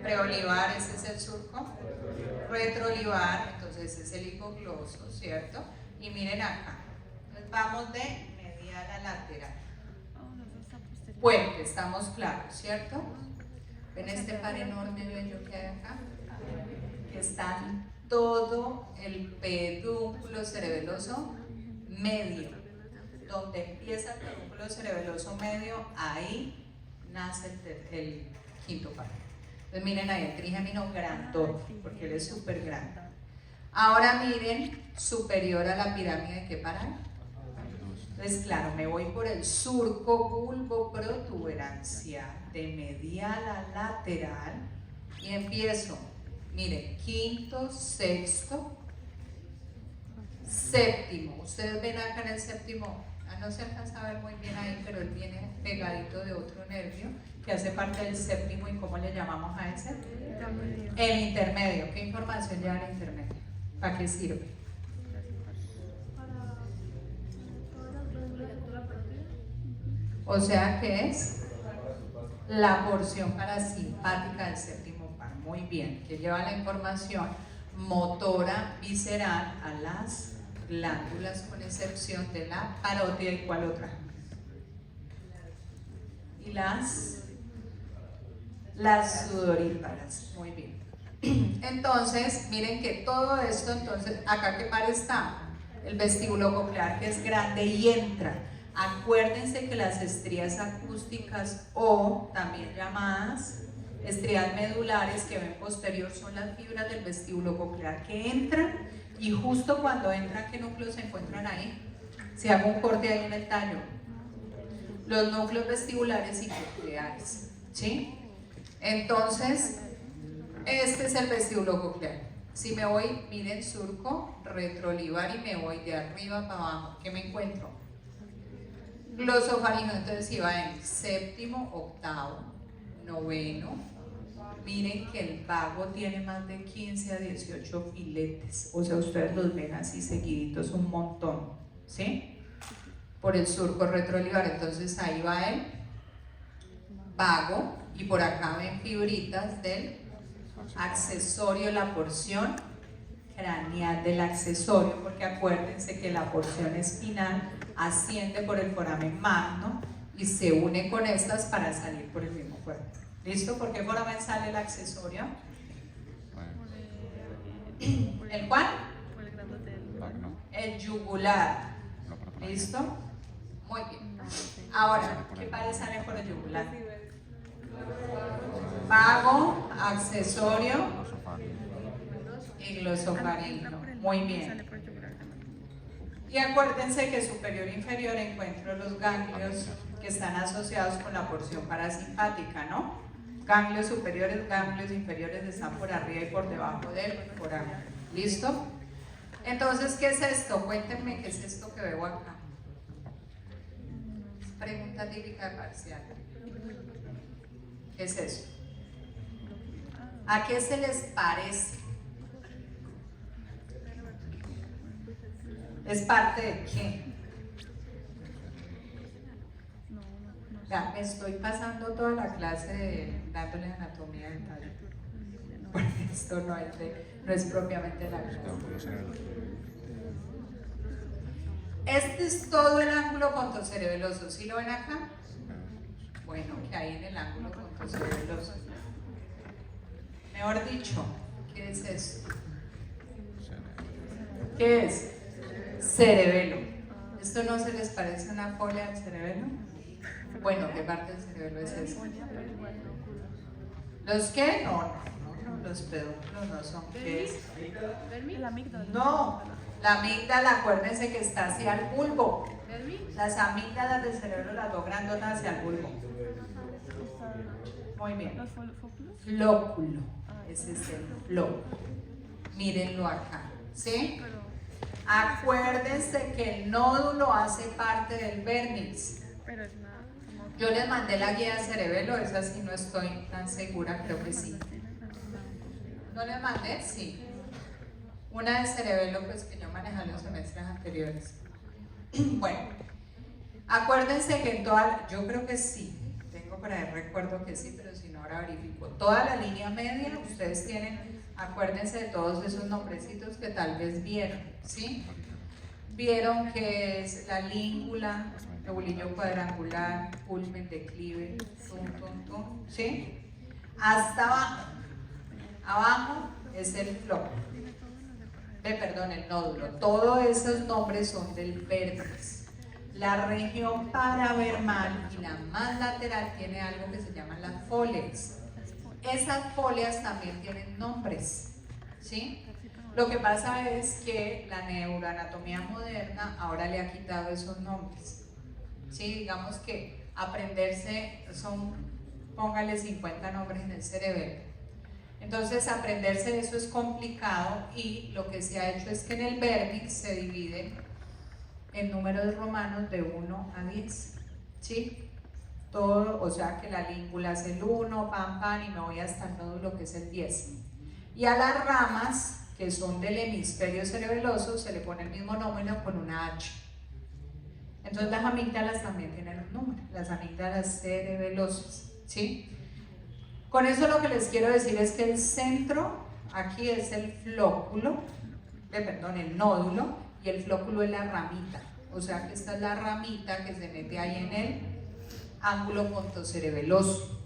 Speaker 1: preolivar, este es el surco retroolivar, entonces es el hipogloso, ¿cierto? Y miren acá, entonces vamos de medial a lateral. Puente, estamos claros, ¿cierto? Ven este par enorme bello que hay acá, que está todo el pedúnculo cerebeloso medio. Donde empieza el pedúnculo cerebeloso medio, ahí nace el quinto par. Entonces miren ahí el trigémino grandote, porque él es súper grande. Ahora miren, superior a la pirámide, ¿qué par hay? Entonces claro, me voy por el surco bulboprotuberancial de medial a lateral y empiezo, miren, quinto, sexto, séptimo. Ustedes ven acá en el séptimo, no se alcanza a ver muy bien ahí, pero él viene pegadito de otro nervio que hace parte del séptimo. ¿Y cómo le llamamos a ese? El intermedio. ¿Qué información lleva el intermedio? ¿Para qué sirve? O sea que es la porción parasimpática del séptimo par. Muy bien, que lleva la información motora visceral a las glándulas, con excepción de la parótida. ¿Y cuál otra? Y las sudoríparas. Muy bien. Entonces, miren que todo esto, entonces, acá ¿qué par está? El vestíbulo coclear, que es grande y entra. Acuérdense que las estrías acústicas, o también llamadas estrías medulares que ven posterior, son las fibras del vestíbulo coclear que entran, y justo cuando entran, ¿qué núcleos se encuentran ahí? Si hago un corte ahí en el tallo, los núcleos vestibulares y cocleares, ¿sí? Entonces, este es el vestíbulo coclear. Si me voy, miren, surco retroolivar y me voy de arriba para abajo, ¿qué me encuentro? Glosofaringeo. Entonces si va en séptimo, octavo, noveno. Miren que el vago tiene más de 15 a 18 filetes, o sea, ustedes los ven así seguiditos, un montón, ¿sí? Por el surco retroolivar. Entonces ahí va el vago, y por acá ven fibritas del accesorio, la porción craneal del accesorio, porque acuérdense que la porción espinal asciende por el foramen magno y se une con estas para salir por el mismo cuerpo. ¿Listo? ¿Por qué foramen sale el accesorio? ¿El cuál? El yugular. ¿Listo? Muy bien. Ahora, ¿qué par sale por el yugular? Vago, accesorio y glosofaringeo. Muy bien. Y acuérdense que superior e inferior encuentro los ganglios que están asociados con la porción parasimpática, ¿no? Ganglios superiores, ganglios inferiores están por arriba y por debajo del foramen. ¿Listo? Entonces, ¿qué es esto? Cuéntenme qué es esto que veo acá. Pregunta típica de parcial. ¿Qué es eso? ¿A qué se les parece? ¿Es parte de qué? Ya, me estoy pasando toda la clase dándole anatomía dental. Porque esto no es propiamente la clase. Este es todo el ángulo pontocerebeloso. ¿Sí lo ven acá? Bueno, ¿qué hay en el ángulo pontocerebeloso? Mejor dicho, ¿qué es esto? ¿Qué es? Cerebelo. ¿Esto no se les parece una folia al cerebelo? Bueno, ¿qué parte del cerebelo es esta? ¿Los qué? No, los pedúnculos no son. ¿Qué es? No, la amígdala, acuérdense que está hacia el bulbo. Las amígdalas del cerebro, las dos grandotas hacia el bulbo. Muy bien. Flóculo. Ese es el flóculo. Mírenlo acá. ¿Sí? Acuérdense que el nódulo hace parte del vérnix. Yo les mandé la guía de cerebelo, esa sí no estoy tan segura, creo que sí. ¿No les mandé? Sí. Una de cerebelo, pues que yo manejé en los semestres anteriores. Bueno, acuérdense que en toda, yo creo que sí, tengo por ahí recuerdo que sí, pero si no ahora verifico. Toda la línea media, ustedes tienen, acuérdense de todos esos nombrecitos que tal vez vieron, ¿sí? Vieron que es la língula, lobulillo cuadrangular, culmen, declive, ¿sí? Hasta abajo. Abajo es el flóculo. El nódulo. Todos esos nombres son del vértex. La región paravermal y la más lateral tiene algo que se llama las fóleas. Esas fóleas también tienen nombres, ¿sí? Lo que pasa es que la neuroanatomía moderna ahora le ha quitado esos nombres. ¿Sí? Digamos que aprenderse son, póngale 50 nombres en el cerebelo. Entonces aprenderse eso es complicado, y lo que se ha hecho es que en el vértex se divide en números romanos de 1 a 10, ¿sí? Todo, o sea que la língula es el 1, pam, y me voy hasta el nódulo que es el 10. Y a las ramas, que son del hemisferio cerebeloso, se le pone el mismo número con una H. Entonces las amígdalas también tienen un número, las amígdalas cerebelosas, ¿sí? Con eso lo que les quiero decir es que el centro aquí es el flóculo, el nódulo, y el flóculo es la ramita. O sea que esta es la ramita que se mete ahí en el ángulo pontocerebeloso.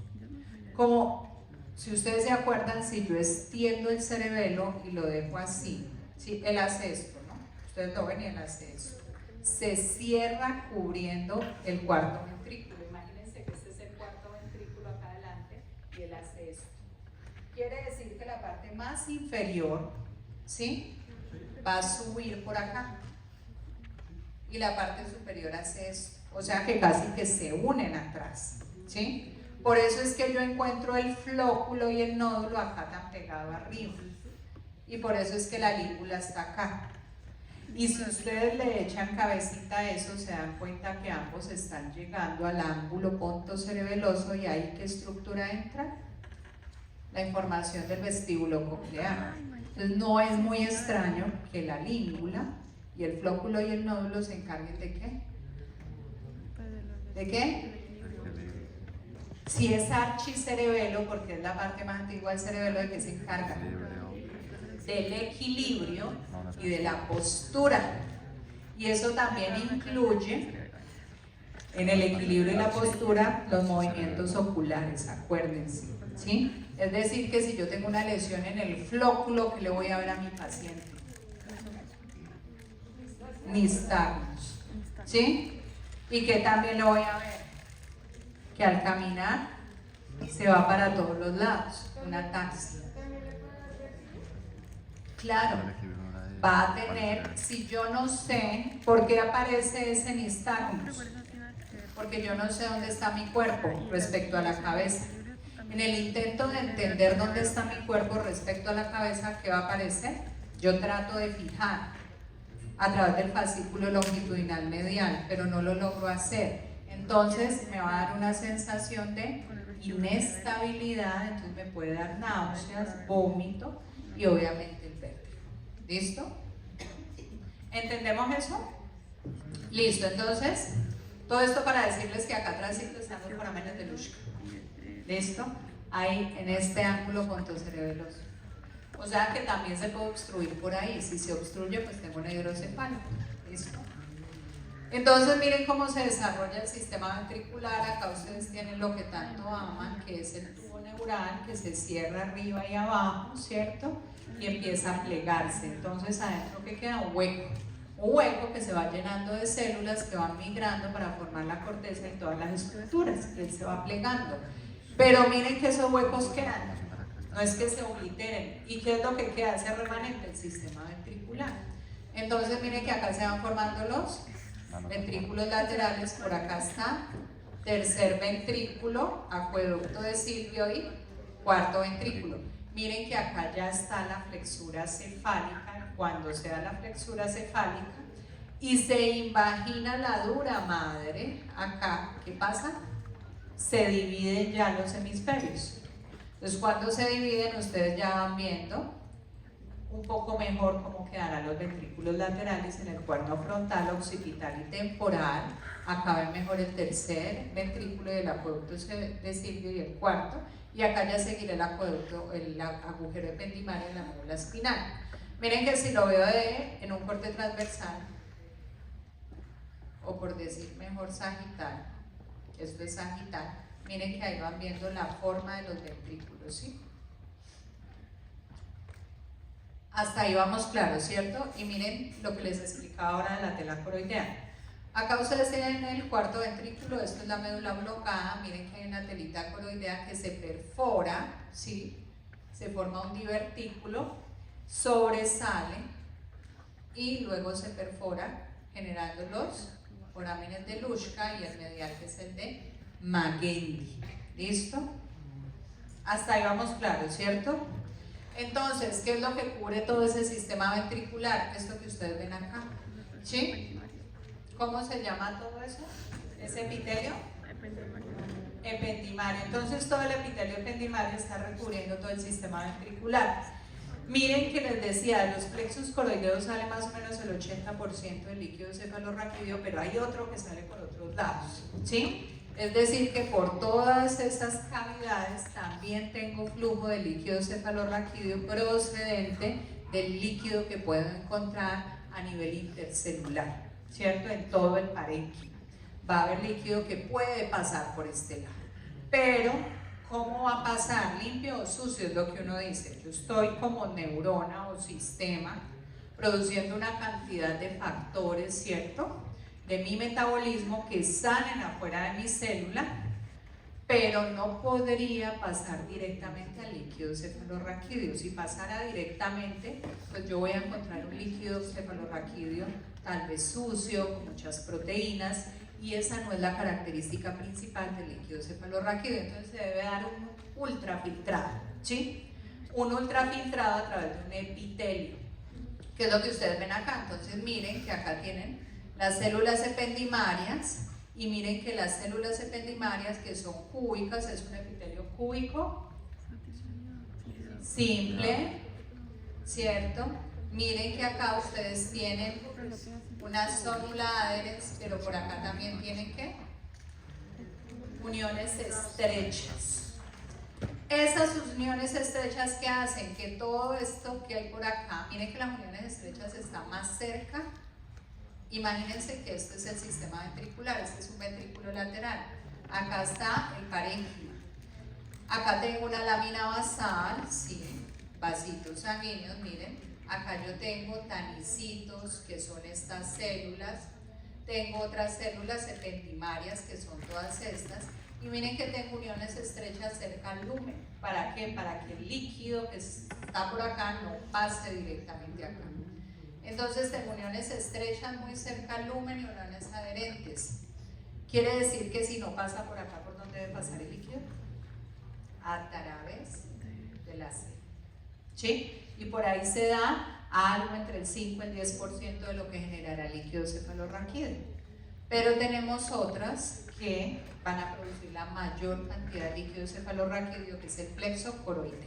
Speaker 1: Como si ustedes se acuerdan, si yo extiendo el cerebelo y lo dejo así, ¿sí? Él hace esto, ¿no? Ustedes lo ven y él hace esto. Se cierra cubriendo el cuarto ventrículo. Imagínense que este es el cuarto ventrículo acá adelante y él hace esto. Quiere decir que la parte más inferior, ¿sí?, va a subir por acá y la parte superior hace esto. O sea que casi que se unen atrás, ¿sí? Por eso es que yo encuentro el flóculo y el nódulo acá tan pegado arriba. Y por eso es que la lígula está acá. Y si ustedes le echan cabecita a eso, se dan cuenta que ambos están llegando al ángulo pontocerebeloso. ¿Y ahí qué estructura entra? La información del vestíbulo coclear. Entonces no es muy extraño que la lígula y el flóculo y el nódulo se encarguen ¿de qué? ¿De qué? Si es archicerebelo, porque es la parte más antigua del cerebelo, ¿de qué se encarga? Del equilibrio y de la postura. Y eso también incluye en el equilibrio y la postura los movimientos oculares, acuérdense, ¿sí? Es decir, que si yo tengo una lesión en el flóculo, ¿qué le voy a ver a mi paciente? Nistagmus, ¿sí? Y que también le voy a ver que al caminar se va para todos los lados, una ataxia. Claro, va a tener, si yo no sé por qué aparece ese nistagmus, porque yo no sé dónde está mi cuerpo respecto a la cabeza. En el intento de entender dónde está mi cuerpo respecto a la cabeza, ¿qué va a aparecer? Yo trato de fijar a través del fascículo longitudinal medial, pero no lo logro hacer. Entonces me va a dar una sensación de inestabilidad, entonces me puede dar náuseas, vómito y obviamente el vértigo. ¿Listo? ¿Entendemos eso? Listo, entonces, todo esto para decirles que acá atrás están los forámenes de Luschka. ¿Listo? Ahí en este ángulo pontocerebeloso. O sea que también se puede obstruir por ahí. Si se obstruye, pues tengo una hidrocefalia. ¿Listo? Entonces miren cómo se desarrolla el sistema ventricular. Acá ustedes tienen lo que tanto aman, que es el tubo neural, que se cierra arriba y abajo, ¿cierto? Y empieza a plegarse. Entonces adentro que queda un hueco que se va llenando de células que van migrando para formar la corteza y todas las estructuras, que él se va plegando. Pero miren que esos huecos quedan, no es que se obliteren. ¿Y qué es lo que queda? Ese remanente, el sistema ventricular. Entonces miren que acá se van formando los ventrículos laterales. Por acá está tercer ventrículo, acueducto de Silvio, y cuarto ventrículo. Miren que acá ya está la flexura cefálica. Cuando se da la flexura cefálica y se invagina la dura madre, acá, ¿qué pasa? Se dividen ya los hemisferios. Entonces cuando se dividen, ustedes ya van viendo un poco mejor cómo quedarán los ventrículos laterales en el cuerno frontal, occipital y temporal. Acá ven mejor el tercer ventrículo del acueducto de Silvio y el cuarto, y acá ya seguirá el acueducto, el agujero ependimario de la médula espinal. Miren que si lo veo en un corte transversal, o por decir mejor sagital, esto es sagital, miren que ahí van viendo la forma de los ventrículos, ¿sí? Hasta ahí vamos claros, ¿cierto? Y miren lo que les explicaba ahora de la tela coroidea. Acá ustedes tienen el cuarto ventrículo, esto es la médula blocada, miren que hay una telita coroidea que se perfora, ¿sí? Se forma un divertículo, sobresale y luego se perfora generando los forámenes de Luschka y el medial que es el de Magendie. ¿Listo? Hasta ahí vamos claros, ¿cierto? Entonces, ¿qué es lo que cubre todo ese sistema ventricular? Esto que ustedes ven acá, ¿sí? ¿Cómo se llama todo eso? ¿Ese epitelio? Ependimario. Entonces todo el epitelio ependimario está recubriendo todo el sistema ventricular. Miren que les decía, de los plexos coroideos sale más o menos el 80% del líquido cefalorraquídeo, pero hay otro que sale por otros lados, ¿sí? Es decir, que por todas esas cavidades también tengo flujo de líquido cefalorraquídeo procedente del líquido que puedo encontrar a nivel intercelular, ¿cierto? En todo el parénquima. Va a haber líquido que puede pasar por este lado. Pero, ¿cómo va a pasar? ¿Limpio o sucio? Es lo que uno dice. Yo estoy como neurona o sistema produciendo una cantidad de factores, ¿cierto?, de mi metabolismo que salen afuera de mi célula, pero no podría pasar directamente al líquido cefalorraquídeo. Si pasara directamente, pues yo voy a encontrar un líquido cefalorraquídeo tal vez sucio, con muchas proteínas, y esa no es la característica principal del líquido cefalorraquídeo. Entonces se debe dar un ultrafiltrado, ¿sí? Un ultrafiltrado a través de un epitelio, que es lo que ustedes ven acá. Entonces miren que acá tienen las células ependimarias, y miren que las células ependimarias, que son cúbicas, es un epitelio cúbico simple, ¿cierto? Miren que acá ustedes tienen unas célula adherens, pero por acá también tienen ¿qué? Uniones estrechas. Esas uniones estrechas que hacen que todo esto que hay por acá, miren que las uniones estrechas están más cerca. Imagínense que este es el sistema ventricular, este es un ventrículo lateral. Acá está el parénquima. Acá tengo una lámina basal, sí, vasitos sanguíneos, miren. Acá yo tengo tanicitos, que son estas células. Tengo otras células ependimarias, que son todas estas. Y miren que tengo uniones estrechas cerca al lumen. ¿Para qué? Para que el líquido que está por acá no pase directamente acá. Entonces tengo uniones estrechas muy cerca al lumen y uniones adherentes. Quiere decir que si no pasa por acá, ¿por dónde debe pasar el líquido? A través de la célula, ¿sí? Y por ahí se da algo entre el 5 y el 10% de lo que generará líquido cefalorraquídeo. Pero tenemos otras que van a producir la mayor cantidad de líquido cefalorraquídeo, que es el plexo coroideo.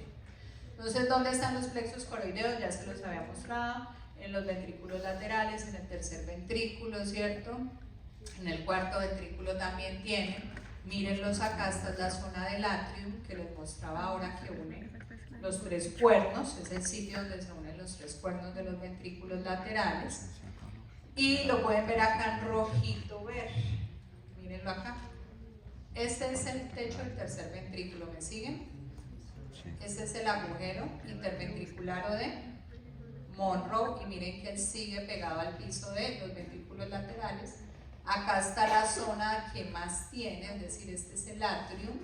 Speaker 1: Entonces, ¿dónde están los plexos coroideos? Ya se los había mostrado. En los ventrículos laterales, en el tercer ventrículo, ¿cierto? En el cuarto ventrículo también tienen. Mírenlos acá, esta es la zona del atrium que les mostraba ahora, que une los tres cuernos, es el sitio donde se unen los tres cuernos de los ventrículos laterales. Y lo pueden ver acá en rojito verde. Mírenlo acá. Este es el techo del tercer ventrículo, ¿me siguen? Este es el agujero interventricular o de Monroe, y miren que él sigue pegado al piso de los ventrículos laterales. Acá está la zona que más tiene, es decir, este es el atrium,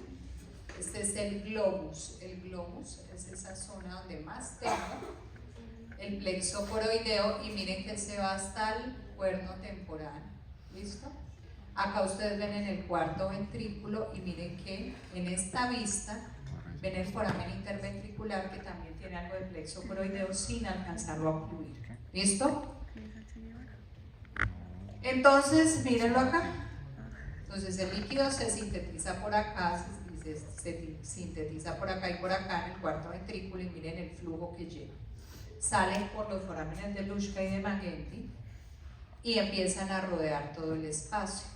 Speaker 1: este es el globus. El globus es esa zona donde más tengo el plexo coroideo, y miren que él se va hasta el cuerno temporal. ¿Listo? Acá ustedes ven en el cuarto ventrículo, y miren que en esta vista ven el foramen interventricular, que también tiene algo de plexo coroideo sin alcanzarlo a ocluir. ¿Listo? Entonces, mírenlo acá. Entonces el líquido se sintetiza por acá, se sintetiza por acá y por acá en el cuarto ventrículo, y miren el flujo que lleva. Salen por los forámenes de Luschka y de Mangetti y empiezan a rodear todo el espacio.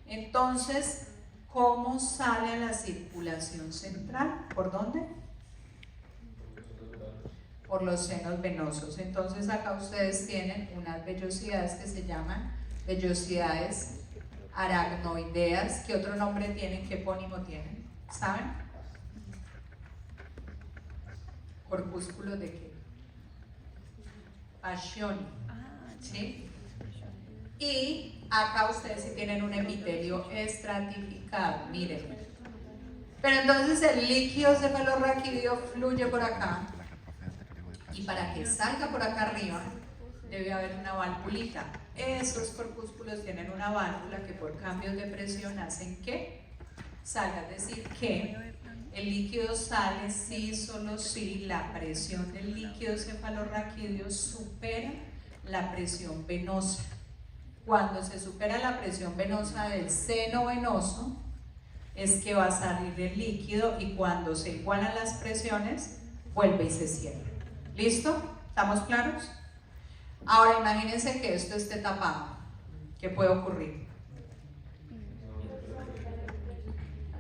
Speaker 1: Entonces, ¿cómo sale a la circulación central? ¿Por dónde? Por los senos venosos. Entonces acá ustedes tienen unas vellosidades que se llaman vellosidades aracnoideas. ¿Qué otro nombre tienen? ¿Qué epónimo tienen? ¿Saben? ¿Corpúsculos de qué? Passioni. ¿Sí? Y acá ustedes sí tienen un epitelio estratificado, miren. Pero entonces el líquido cefalorraquídeo fluye por acá, y para que salga por acá arriba debe haber una valvulita. Esos corpúsculos tienen una válvula que por cambios de presión hacen que salga, es decir, que el líquido sale si, solo si la presión del líquido cefalorraquídeo supera la presión venosa. Cuando se supera la presión venosa del seno venoso, es que va a salir el líquido, y cuando se igualan las presiones, vuelve y se cierra. ¿Listo? ¿Estamos claros? Ahora imagínense que esto esté tapado. ¿Qué puede ocurrir?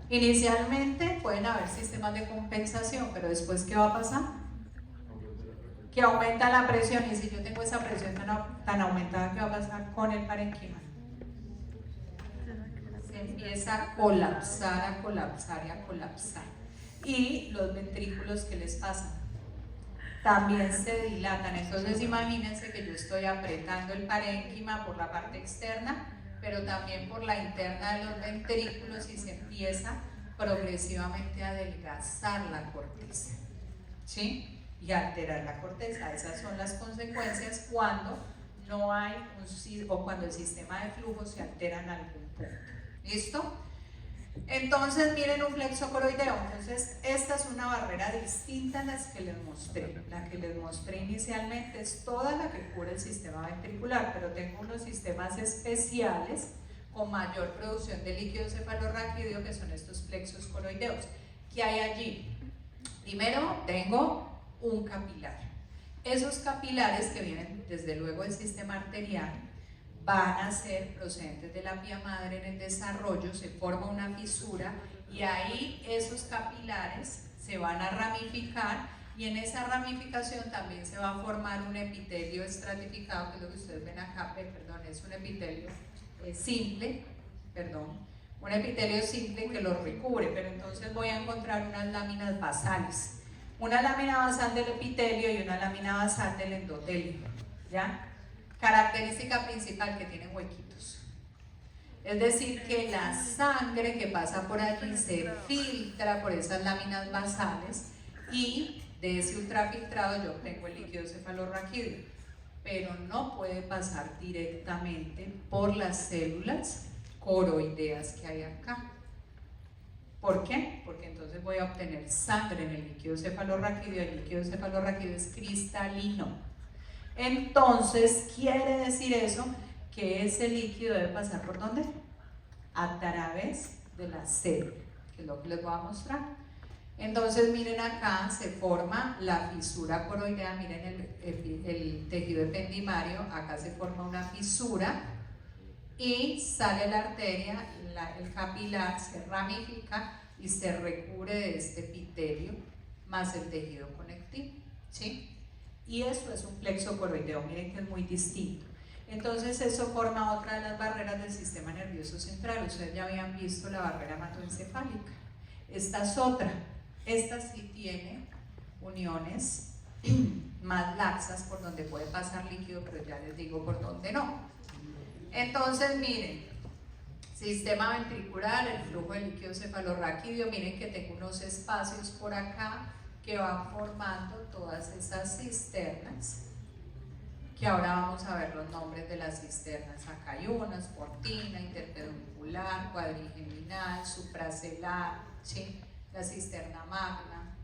Speaker 1: Inicialmente pueden haber sistemas de compensación, pero después, ¿qué va a pasar? Que aumenta la presión, y si yo tengo esa presión tan aumentada, ¿qué va a pasar con el parénquima? Se empieza a colapsar, y a colapsar. Y los ventrículos, ¿qué les pasa? También se dilatan. Entonces imagínense que yo estoy apretando el parénquima por la parte externa, pero también por la interna de los ventrículos, y se empieza progresivamente a adelgazar la corteza, ¿sí? Y alterar la corteza. Esas son las consecuencias cuando no hay o cuando el sistema de flujo se altera en algún punto. ¿Listo? Entonces miren un flexo coroideo. Entonces esta es una barrera distinta a las que les mostré. La que les mostré inicialmente es toda la que cubre el sistema ventricular, pero tengo unos sistemas especiales con mayor producción de líquido cefalorraquídeo, que son estos flexos coroideos. ¿Qué hay allí? Primero tengo un capilar. Esos capilares, que vienen desde luego del sistema arterial, van a ser procedentes de la vía madre. En el desarrollo se forma una fisura y ahí esos capilares se van a ramificar, y en esa ramificación también se va a formar un epitelio estratificado, que es lo que ustedes ven acá, perdón, es un epitelio simple, un epitelio simple que lo recubre, pero entonces voy a encontrar unas láminas basales. Una lámina basal del epitelio y una lámina basal del endotelio, ¿ya? Característica principal, que tienen huequitos. Es decir, que la sangre que pasa por allí se filtra por esas láminas basales, y de ese ultrafiltrado yo obtengo el líquido cefalorraquídeo, pero no puede pasar directamente por las células coroideas que hay acá. ¿Por qué? Porque entonces voy a obtener sangre en el líquido cefalorraquídeo. El líquido cefalorraquídeo es cristalino. Entonces, quiere decir eso que ese líquido debe pasar ¿por dónde? A través de la célula, que es lo que les voy a mostrar. Entonces, miren acá, se forma la fisura coroidea. Miren el tejido ependimario, acá se forma una fisura y sale la arteria, el capilar se ramifica y se recubre de este epitelio más el tejido conectivo, ¿sí? Y eso es un plexo coroideo. Miren que es muy distinto. Entonces eso forma otra de las barreras del sistema nervioso central. Ustedes ya habían visto la barrera hematoencefálica. Esta es otra. Esta sí tiene uniones más laxas por donde puede pasar líquido, pero ya les digo por dónde no. Entonces miren, sistema ventricular, el flujo de líquido cefalorraquídeo. Miren que tengo unos espacios por acá que van formando todas esas cisternas, que ahora vamos a ver los nombres de las cisternas. Acá hay unas: portina, interpeduncular, cuadrigeminal, supracelar, ¿sí? La cisterna magna,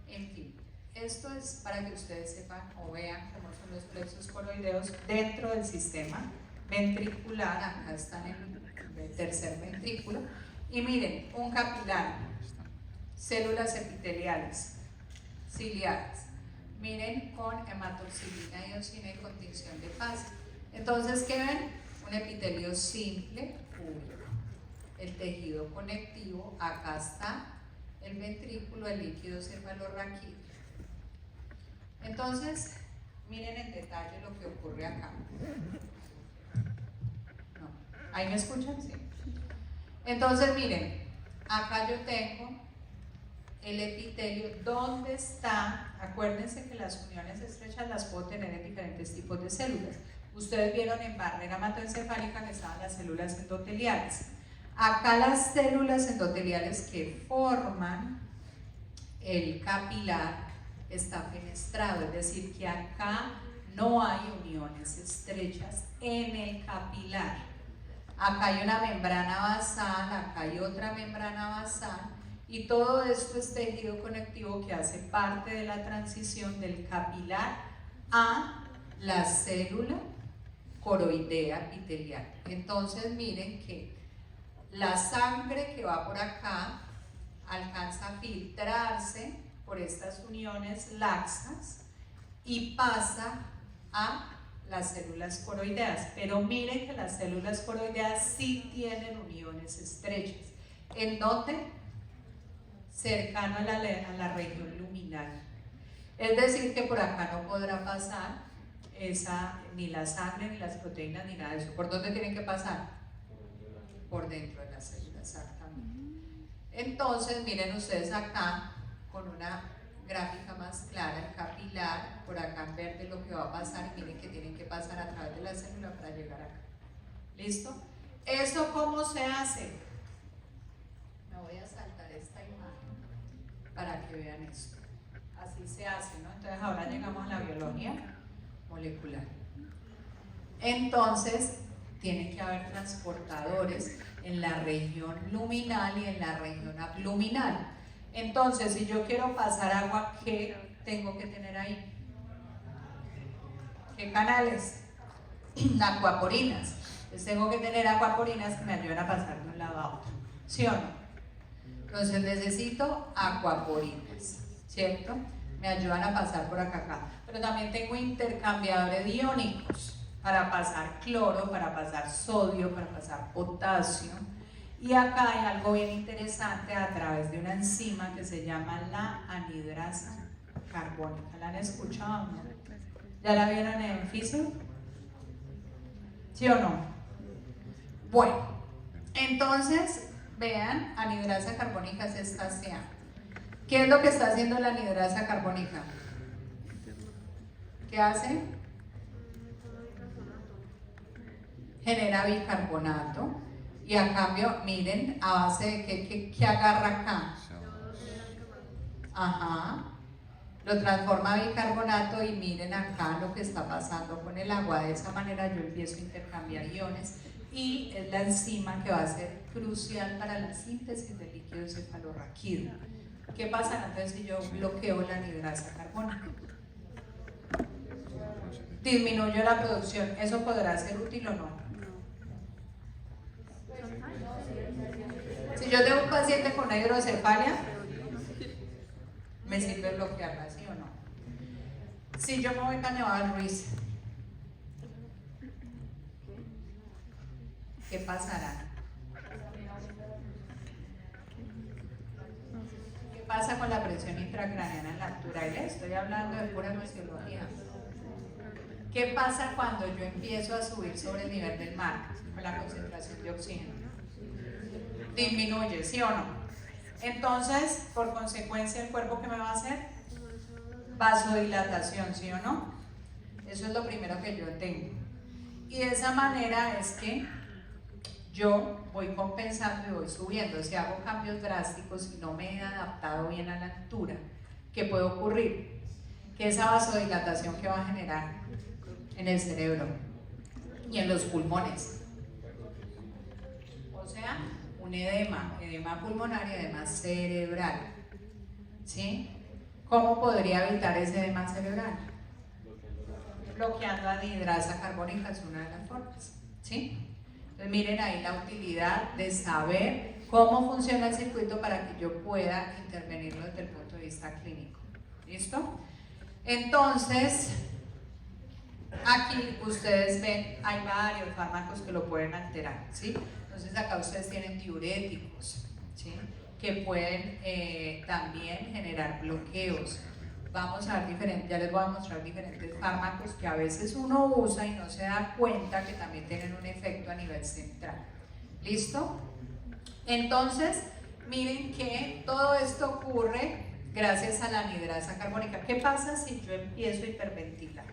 Speaker 1: en fin. Esto es para que ustedes sepan o vean cómo son los plexos coroideos dentro del sistema ventricular. Acá están en el tercer ventrículo. Y miren, un capilar, células epiteliales, ciliares. Miren, con hematoxilina, iosina y continción de fase. Entonces, ¿qué ven? Un epitelio simple, público. El tejido conectivo, acá está el ventrículo, el líquido cefalorraquídeo. Entonces, miren en detalle lo que ocurre acá. No. ¿Ahí me escuchan? Sí. Entonces, miren, acá yo tengo el epitelio. ¿Dónde está? Acuérdense que las uniones estrechas las puedo tener en diferentes tipos de células. Ustedes vieron en barrera hematoencefálica que estaban las células endoteliales. Acá las células endoteliales que forman el capilar está fenestrado, es decir, que acá no hay uniones estrechas en el capilar. Acá hay una membrana basal, acá hay otra membrana basal, y todo esto es tejido conectivo que hace parte de la transición del capilar a la célula coroidea epitelial. Entonces miren que la sangre que va por acá alcanza a filtrarse por estas uniones laxas y pasa a las células coroideas, pero miren que las células coroideas sí tienen uniones estrechas. ¿En dónde? Cercano a la región luminal. Es decir, que por acá no podrá pasar ni la sangre, ni las proteínas, ni nada de eso. ¿Por dónde tienen que pasar? Por dentro de la célula, exactamente. Entonces, miren ustedes acá, con una gráfica más clara, el capilar, por acá en verde lo que va a pasar, y miren que tienen que pasar a través de la célula para llegar acá. ¿Listo? ¿Eso cómo se hace? Me voy a saltar esta imagen para que vean esto. Así se hace, ¿no? Entonces ahora llegamos a la biología molecular. Entonces, tiene que haber transportadores en la región luminal y en la región abluminal. Entonces, si yo quiero pasar agua, ¿qué tengo que tener ahí? ¿Qué canales? Acuaporinas. Entonces tengo que tener acuaporinas que me ayuden a pasar de un lado a otro. ¿Sí o no? Entonces necesito acuaporinas, ¿cierto? Me ayudan a pasar por acá. Pero también tengo intercambiadores iónicos para pasar cloro, para pasar sodio, para pasar potasio. Y acá hay algo bien interesante a través de una enzima que se llama la anhidrasa carbónica. ¿La han escuchado? ¿No? ¿Ya la vieron en físico? ¿Sí o no? Bueno, entonces, vean, anhidrasa carbónica es esta CA. ¿Qué es lo que está haciendo la anhidrasa carbónica? ¿Qué hace? Genera bicarbonato. Y a cambio, miren, a base de ¿qué agarra acá? Ajá. Lo transforma a bicarbonato y miren acá lo que está pasando con el agua. De esa manera yo empiezo a intercambiar iones y es la enzima que va a ser crucial para la síntesis del líquido cefalorraquídeo. ¿Qué pasa entonces si yo bloqueo la anhidrasa carbónica? Disminuyo la producción. ¿Eso podrá ser útil o no? Si yo tengo un paciente con una hidrocefalia, ¿me sirve bloquearla, sí o no? Si yo me voy a Nevada Ruiz, ¿qué pasará? ¿Qué pasa con la presión intracraneana en la altura? Y le estoy hablando de pura fisiología. ¿Qué pasa cuando yo empiezo a subir sobre el nivel del mar con la concentración de oxígeno? Disminuye, ¿sí o no? Entonces, por consecuencia, ¿el cuerpo qué me va a hacer? Vasodilatación, ¿sí o no? Eso es lo primero que yo tengo. Y de esa manera es que yo voy compensando y voy subiendo. Si hago cambios drásticos y no me he adaptado bien a la altura, ¿qué puede ocurrir? Que esa vasodilatación que va a generar en el cerebro y en los pulmones, o sea, un edema pulmonar y edema cerebral, ¿sí? ¿Cómo podría evitar ese edema cerebral? Bloqueando anhidrasa carbónica es una de las formas, ¿sí? Entonces miren ahí la utilidad de saber cómo funciona el circuito para que yo pueda intervenirlo desde el punto de vista clínico. ¿Listo? Entonces, aquí ustedes ven, hay varios fármacos que lo pueden alterar, ¿sí? Entonces acá ustedes tienen diuréticos, ¿sí? Que pueden también generar bloqueos. Vamos a ver ya les voy a mostrar diferentes fármacos que a veces uno usa y no se da cuenta que también tienen un efecto a nivel central. ¿Listo? Entonces, miren que todo esto ocurre gracias a la anhidrasa carbónica. ¿Qué pasa si yo empiezo a hiperventilar?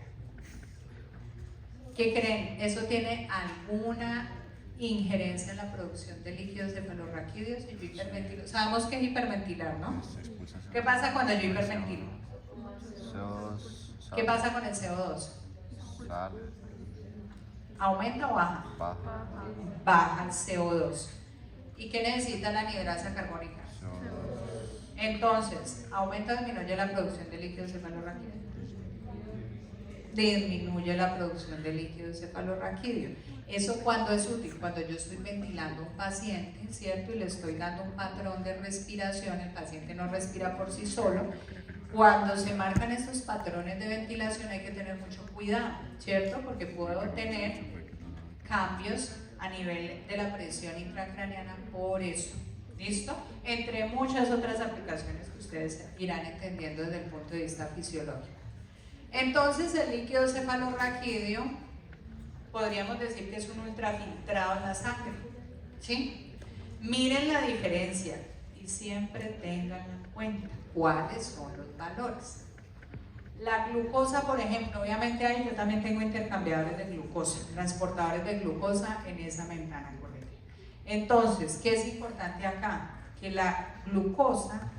Speaker 1: ¿Qué creen? ¿Eso tiene alguna injerencia en la producción de líquidos cefalorraquídeos si yo hiperventilo? Sabemos que es hiperventilar, ¿no? ¿Qué pasa cuando yo hiperventilo? ¿Qué pasa con el CO2? ¿Aumenta o baja? Baja el CO2. ¿Y qué necesita la anhidrasa carbónica? Entonces, ¿aumenta o disminuye la producción de líquidos cefalorraquídeos? Disminuye la producción de líquido cefalorraquídeo. ¿Eso cuándo es útil? Cuando yo estoy ventilando a un paciente, ¿cierto? Y le estoy dando un patrón de respiración, el paciente no respira por sí solo. Cuando se marcan estos patrones de ventilación hay que tener mucho cuidado, ¿cierto? Porque puedo tener cambios a nivel de la presión intracraneana por eso. ¿Listo? Entre muchas otras aplicaciones que ustedes irán entendiendo desde el punto de vista fisiológico. Entonces, el líquido cefalorraquídeo podríamos decir que es un ultrafiltrado en la sangre, ¿sí? Miren la diferencia y siempre tengan en cuenta cuáles son los valores. La glucosa, por ejemplo, obviamente ahí yo también tengo intercambiadores de glucosa, transportadores de glucosa en esa membrana corriente. Entonces, ¿qué es importante acá? Que la glucosa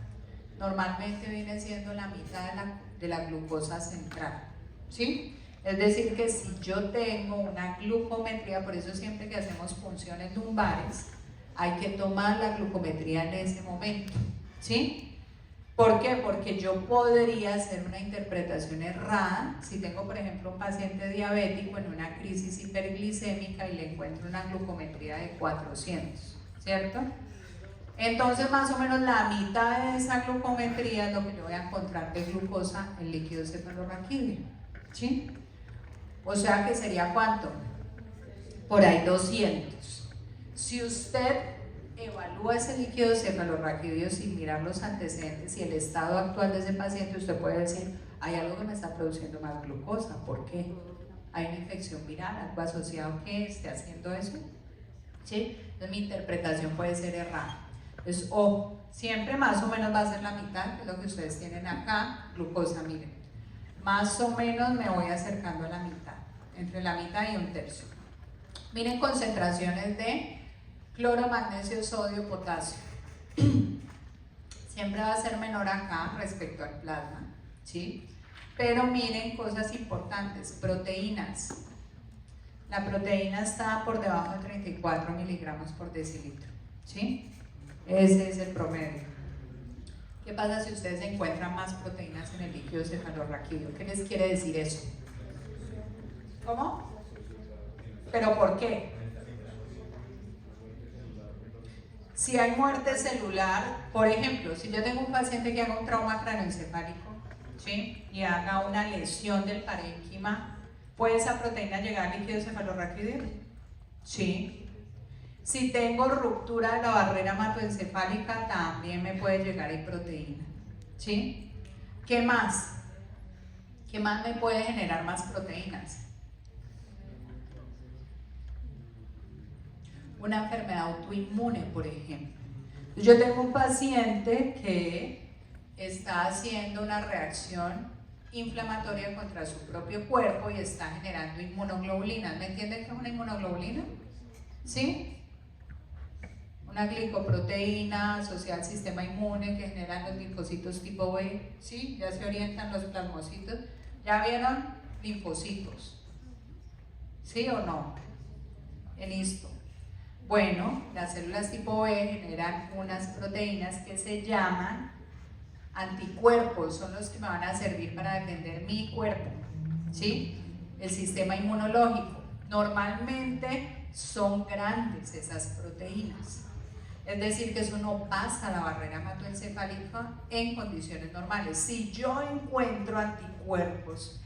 Speaker 1: normalmente viene siendo la mitad de la glucosa central, ¿sí? Es decir, que si yo tengo una glucometría, por eso siempre que hacemos punciones lumbares, hay que tomar la glucometría en ese momento, ¿sí? ¿Por qué? Porque yo podría hacer una interpretación errada si tengo, por ejemplo, un paciente diabético en una crisis hiperglicémica y le encuentro una glucometría de 400, ¿cierto? Entonces, más o menos la mitad de esa glucometría es lo que yo voy a encontrar de glucosa en líquido cefalorraquídeo, ¿sí? O sea que sería ¿cuánto? Por ahí 200. Si usted evalúa ese líquido cefalorraquídeo sin mirar los antecedentes y el estado actual de ese paciente, usted puede decir, hay algo que me está produciendo más glucosa. ¿Por qué? ¿Hay una infección viral, algo asociado que esté haciendo eso? ¿Sí? Entonces mi interpretación puede ser errada. Entonces, siempre más o menos va a ser la mitad, que es lo que ustedes tienen acá, glucosa, miren. Más o menos me voy acercando a la mitad, entre la mitad y un tercio. Miren concentraciones de cloro, magnesio, sodio, potasio. Siempre va a ser menor acá respecto al plasma, ¿sí? Pero miren cosas importantes, proteínas. La proteína está por debajo de 34 miligramos por decilitro, ¿sí? Ese es el promedio. ¿Qué pasa si ustedes encuentran más proteínas en el líquido cefalorraquídeo? ¿Qué les quiere decir eso? ¿Cómo? ¿Pero por qué? Si hay muerte celular, por ejemplo, si yo tengo un paciente que haga un trauma craneoencefálico, ¿sí? Y haga una lesión del parénquima, ¿puede esa proteína llegar al líquido cefalorraquídeo? Sí. Si tengo ruptura de la barrera hematoencefálica, también me puede llegar ahí proteína, ¿sí? ¿Qué más? ¿Qué más me puede generar más proteínas? Una enfermedad autoinmune, por ejemplo. Yo tengo un paciente que está haciendo una reacción inflamatoria contra su propio cuerpo y está generando inmunoglobulinas. ¿Me entienden qué es una inmunoglobulina? ¿Sí? Una glicoproteína asociada al sistema inmune que generan los linfocitos tipo B. ¿Sí? Ya se orientan los plasmocitos. ¿Ya vieron? Linfocitos. ¿Sí o no? Listo. Bueno, las células tipo B generan unas proteínas que se llaman anticuerpos, son los que me van a servir para defender mi cuerpo, ¿sí? El sistema inmunológico. Normalmente son grandes esas proteínas, es decir, que eso no pasa a la barrera hematoencefálica en condiciones normales. Si yo encuentro anticuerpos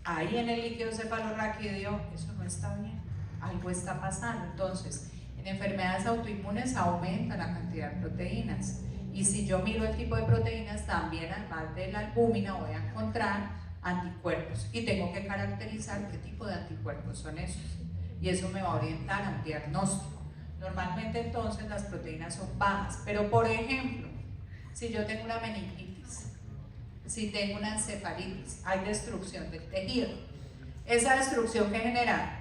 Speaker 1: ahí en el líquido cefalorraquídeo, eso no está bien. Algo está pasando. Entonces, en enfermedades autoinmunes aumenta la cantidad de proteínas y si yo miro el tipo de proteínas, también además de la albúmina voy a encontrar anticuerpos y tengo que caracterizar qué tipo de anticuerpos son esos y eso me va a orientar a un diagnóstico. Normalmente entonces las proteínas son bajas, pero por ejemplo, si yo tengo una meningitis, si tengo una encefalitis, hay destrucción del tejido. Esa destrucción que genera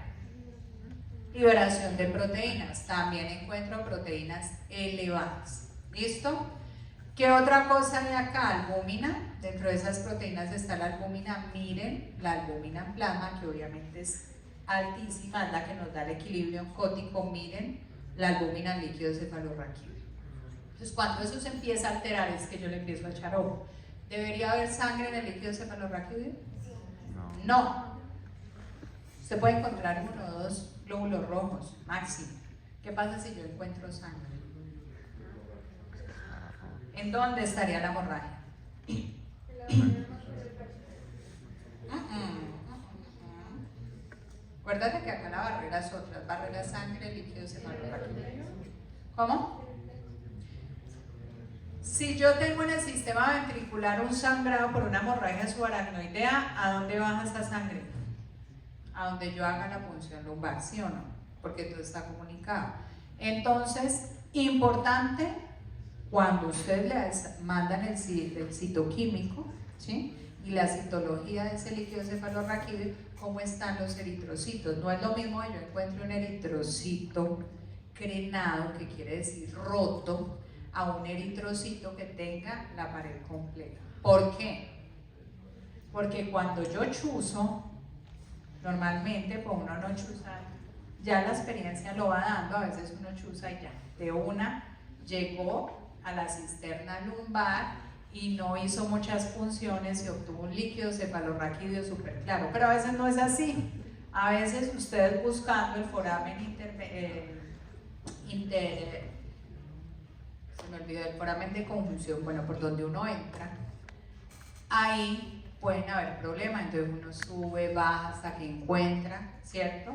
Speaker 1: liberación de proteínas, también encuentro proteínas elevadas. ¿Listo? ¿Qué otra cosa hay acá? Albúmina. Dentro de esas proteínas está la albúmina. Miren, la albúmina en plasma, que obviamente es altísima, es la que nos da el equilibrio oncótico. Miren, la albúmina en líquido cefalorraquídeo. Entonces, cuando eso se empieza a alterar, es que yo le empiezo a echar ojo. ¿Debería haber sangre en el líquido cefalorraquídeo? No. Usted puede encontrar 1 o 2 glóbulos rojos, máximo. ¿Qué pasa si yo encuentro sangre? ¿En dónde estaría la hemorragia? Acuérdate que acá la barrera es otra, barrera sangre, líquido cefalorraquídeo. ¿Cómo? Si yo tengo en el sistema ventricular un sangrado por una hemorragia subaracnoidea, ¿a dónde baja esa sangre? A donde yo haga la punción lumbar, ¿sí o no? Porque todo está comunicado. Entonces, importante, cuando ustedes le mandan el citoquímico, ¿sí?, y la citología de ese líquido cefalorraquídeo, cómo están los eritrocitos. No es lo mismo que yo encuentre un eritrocito crenado, que quiere decir roto, a un eritrocito que tenga la pared completa. ¿Por qué? Porque cuando yo chuzo, normalmente, pues uno no chuza, ya la experiencia lo va dando, a veces uno chuza y ya, de una llegó a la cisterna lumbar y no hizo muchas funciones y obtuvo un líquido cefalorraquídeo súper claro, pero a veces no es así. A veces ustedes buscando el foramen se me olvidó, el foramen de conjunción, bueno, por donde uno entra, ahí pueden haber problemas, entonces uno sube, baja hasta que encuentra, ¿cierto?,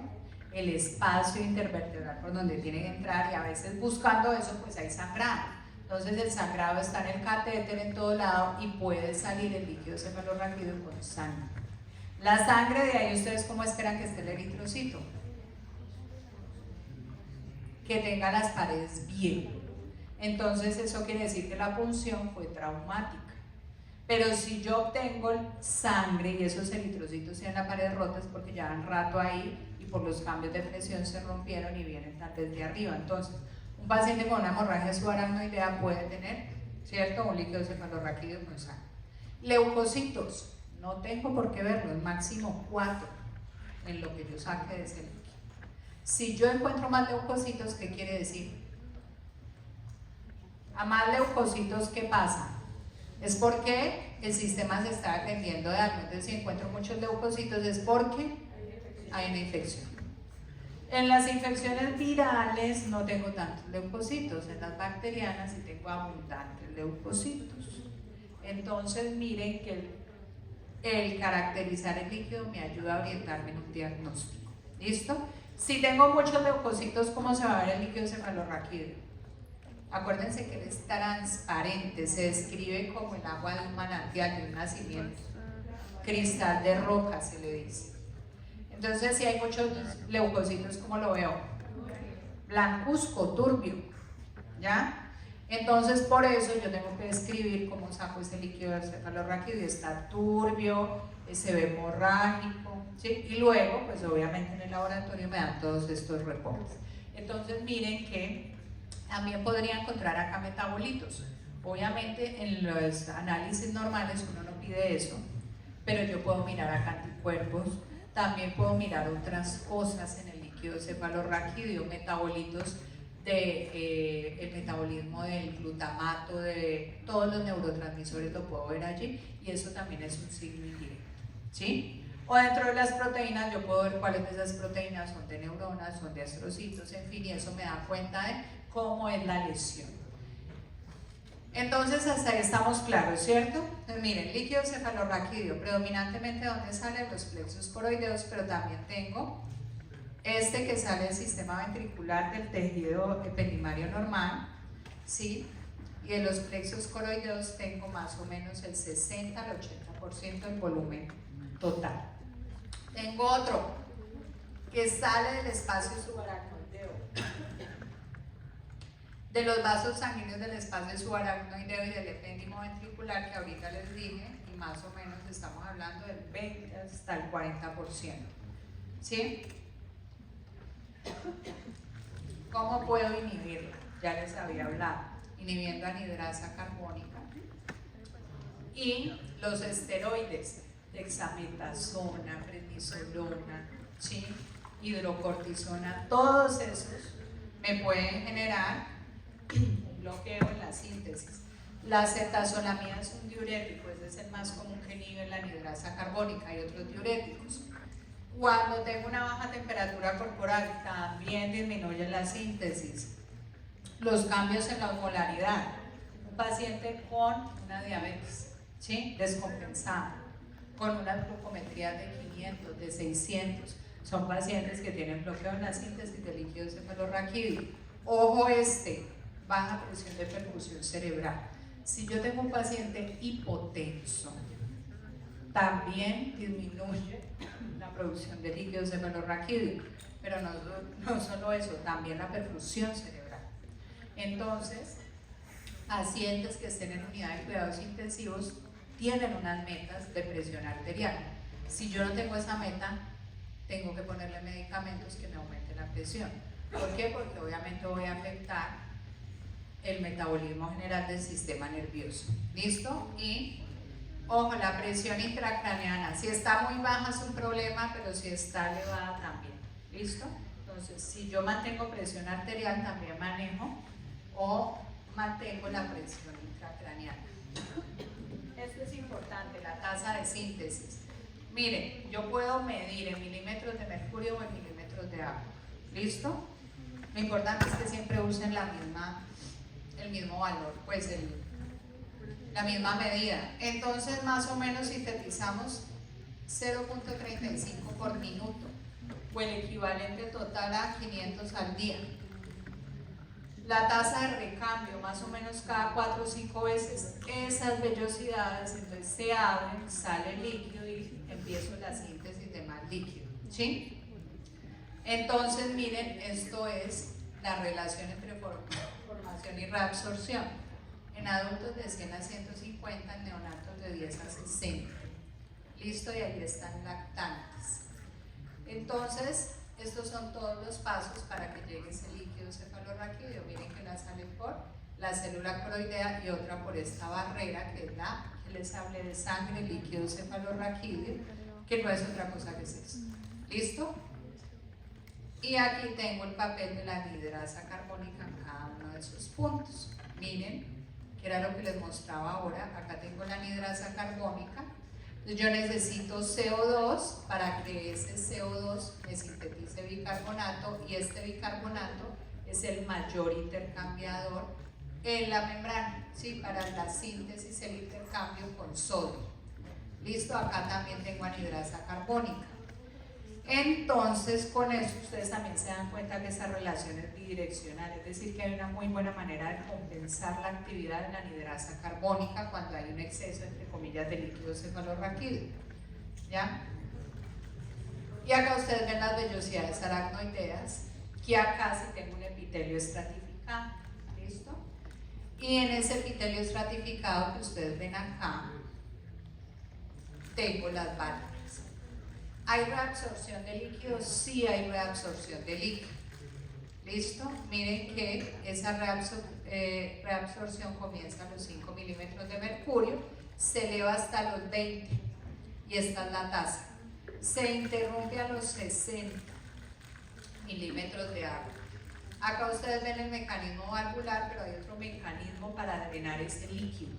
Speaker 1: el espacio intervertebral por donde tiene que entrar, y a veces buscando eso pues hay sangrado. Entonces el sangrado está en el catéter en todo lado y puede salir el líquido cefalorraquídeo con sangre. La sangre, de ahí ustedes cómo esperan que esté el eritrocito, que tenga las paredes bien. Entonces eso quiere decir que la punción fue traumática. Pero si yo obtengo sangre y esos eritrocitos tienen la pared rota, es porque ya han rato ahí y por los cambios de presión se rompieron y vienen tal vez de arriba. Entonces, un paciente con una hemorragia subaracnoidea puede tener, ¿cierto?, un líquido cefalorraquídeo con sangre. Leucocitos, no tengo por qué verlos, máximo 4 en lo que yo saque de ese líquido. Si yo encuentro más leucocitos, ¿qué quiere decir? A más leucocitos, ¿qué pasa? Es porque el sistema se está defendiendo de algo. Entonces, si encuentro muchos leucocitos es porque hay una infección. En las infecciones virales no tengo tantos leucocitos, en las bacterianas sí tengo abundantes leucocitos. Entonces, miren que el caracterizar el líquido me ayuda a orientarme en un diagnóstico. ¿Listo? Si tengo muchos leucocitos, ¿cómo se va a ver el líquido cefalorraquídeo? Acuérdense que él es transparente, se describe como el agua de un manantial, de un nacimiento, cristal de roca se le dice. Entonces, si hay muchos leucocitos, ¿cómo lo veo? Blancuzco, turbio, ¿ya? Entonces, por eso yo tengo que describir cómo saco ese líquido del cefalorraquídeo. Está turbio, se ve hemorrágico, ¿sí? Y luego, pues obviamente en el laboratorio me dan todos estos reportes. Entonces, miren que también podría encontrar acá metabolitos. Obviamente en los análisis normales uno no pide eso, pero yo puedo mirar acá anticuerpos, también puedo mirar otras cosas en el líquido cefalorraquídeo, metabolitos el metabolismo del glutamato, de todos los neurotransmisores lo puedo ver allí, y eso también es un signo indirecto, ¿sí? O dentro de las proteínas yo puedo ver cuáles de esas proteínas son de neuronas, son de astrocitos, en fin, y eso me da cuenta de cómo es la lesión. Entonces, hasta ahí estamos claros, ¿cierto? Entonces, miren, líquido cefalorraquídeo, predominantemente donde salen los plexos coroideos, pero también tengo este que sale del sistema ventricular del tejido ependimario normal, ¿sí? Y en los plexos coroideos tengo más o menos el 60 al 80% del volumen total. Tengo otro que sale del espacio subaracnoideo, de los vasos sanguíneos del espacio subaracnoideo y del epéndimo ventricular, que ahorita les dije, y más o menos estamos hablando del 20 hasta el 40%, ¿sí? ¿Cómo puedo inhibirla? Ya les había hablado, inhibiendo anhidrasa carbónica y los esteroides, dexametasona, prednisolona, ¿sí?, hidrocortisona, todos esos me pueden generar un bloqueo en la síntesis. La acetazolamida es un diurético, ese es el más común que inhibe la anhidrasa carbónica. Hay otros diuréticos. Cuando tengo una baja temperatura corporal, también disminuye la síntesis. Los cambios en la osmolaridad. Un paciente con una diabetes, ¿sí?, descompensada, con unas glucometrías de 500, de 600, son pacientes que tienen bloqueo en la síntesis de líquido cefalorraquídeo. Ojo, baja presión de perfusión cerebral. Si yo tengo un paciente hipotenso, también disminuye la producción de líquido cefalorraquídeo, pero no solo eso, también la perfusión cerebral. Entonces, pacientes que estén en unidad de cuidados intensivos tienen unas metas de presión arterial. Si yo no tengo esa meta, tengo que ponerle medicamentos que me aumenten la presión. ¿Por qué? Porque obviamente voy a afectar el metabolismo general del sistema nervioso. ¿Listo? Y ojo, la presión intracraneana, si está muy baja es un problema, pero si está elevada también. ¿Listo? Entonces, si yo mantengo presión arterial, también manejo o mantengo la presión intracraneana. Esto es importante, la tasa de síntesis. Miren, yo puedo medir en milímetros de mercurio o en milímetros de agua. ¿Listo? Lo importante es que siempre usen el mismo valor, pues la misma medida. Entonces, más o menos sintetizamos 0.35 por minuto, o el equivalente total a 500 al día. La tasa de recambio, más o menos cada 4 o 5 veces, esas vellosidades, entonces se abren, sale el líquido y empiezo la síntesis de más líquido, ¿sí? Entonces, miren, esto es la relación entre formación y reabsorción. En adultos de 100 a 150, en neonatos de 10 a 60. Listo, y ahí están lactantes. Entonces, estos son todos los pasos para que llegue ese líquido cefalorraquídeo. Miren que la sale por la célula coroidea y otra por esta barrera, que es la que les hablé de sangre, líquido cefalorraquídeo, que no es otra cosa que es esto. ¿Listo? Y aquí tengo el papel de la anhidrasa carbónica en cada uno de esos puntos. Miren, que era lo que les mostraba ahora. Acá tengo la anhidrasa carbónica. Yo necesito CO2 para que ese CO2 me sintetice bicarbonato, y este bicarbonato es el mayor intercambiador en la membrana, ¿sí? Para la síntesis, el intercambio con sodio. Listo, acá también tengo anhidrasa carbónica. Entonces, con eso ustedes también se dan cuenta que esa relación es bidireccional, es decir, que hay una muy buena manera de compensar la actividad de la anhidrasa carbónica cuando hay un exceso, entre comillas, de líquido cefalorraquídeo. ¿Ya? Y acá ustedes ven las vellosidades aracnoideas, que acá sí tengo un epitelio estratificado. ¿Listo? Y en ese epitelio estratificado que ustedes ven acá, tengo las válvulas. ¿Hay reabsorción de líquido? Sí hay reabsorción de líquido. ¿Listo? Miren que esa reabsorción comienza a los 5 milímetros de mercurio, se eleva hasta los 20, y esta es la tasa. Se interrumpe a los 60 milímetros de agua. Acá ustedes ven el mecanismo valvular, pero hay otro mecanismo para drenar ese líquido.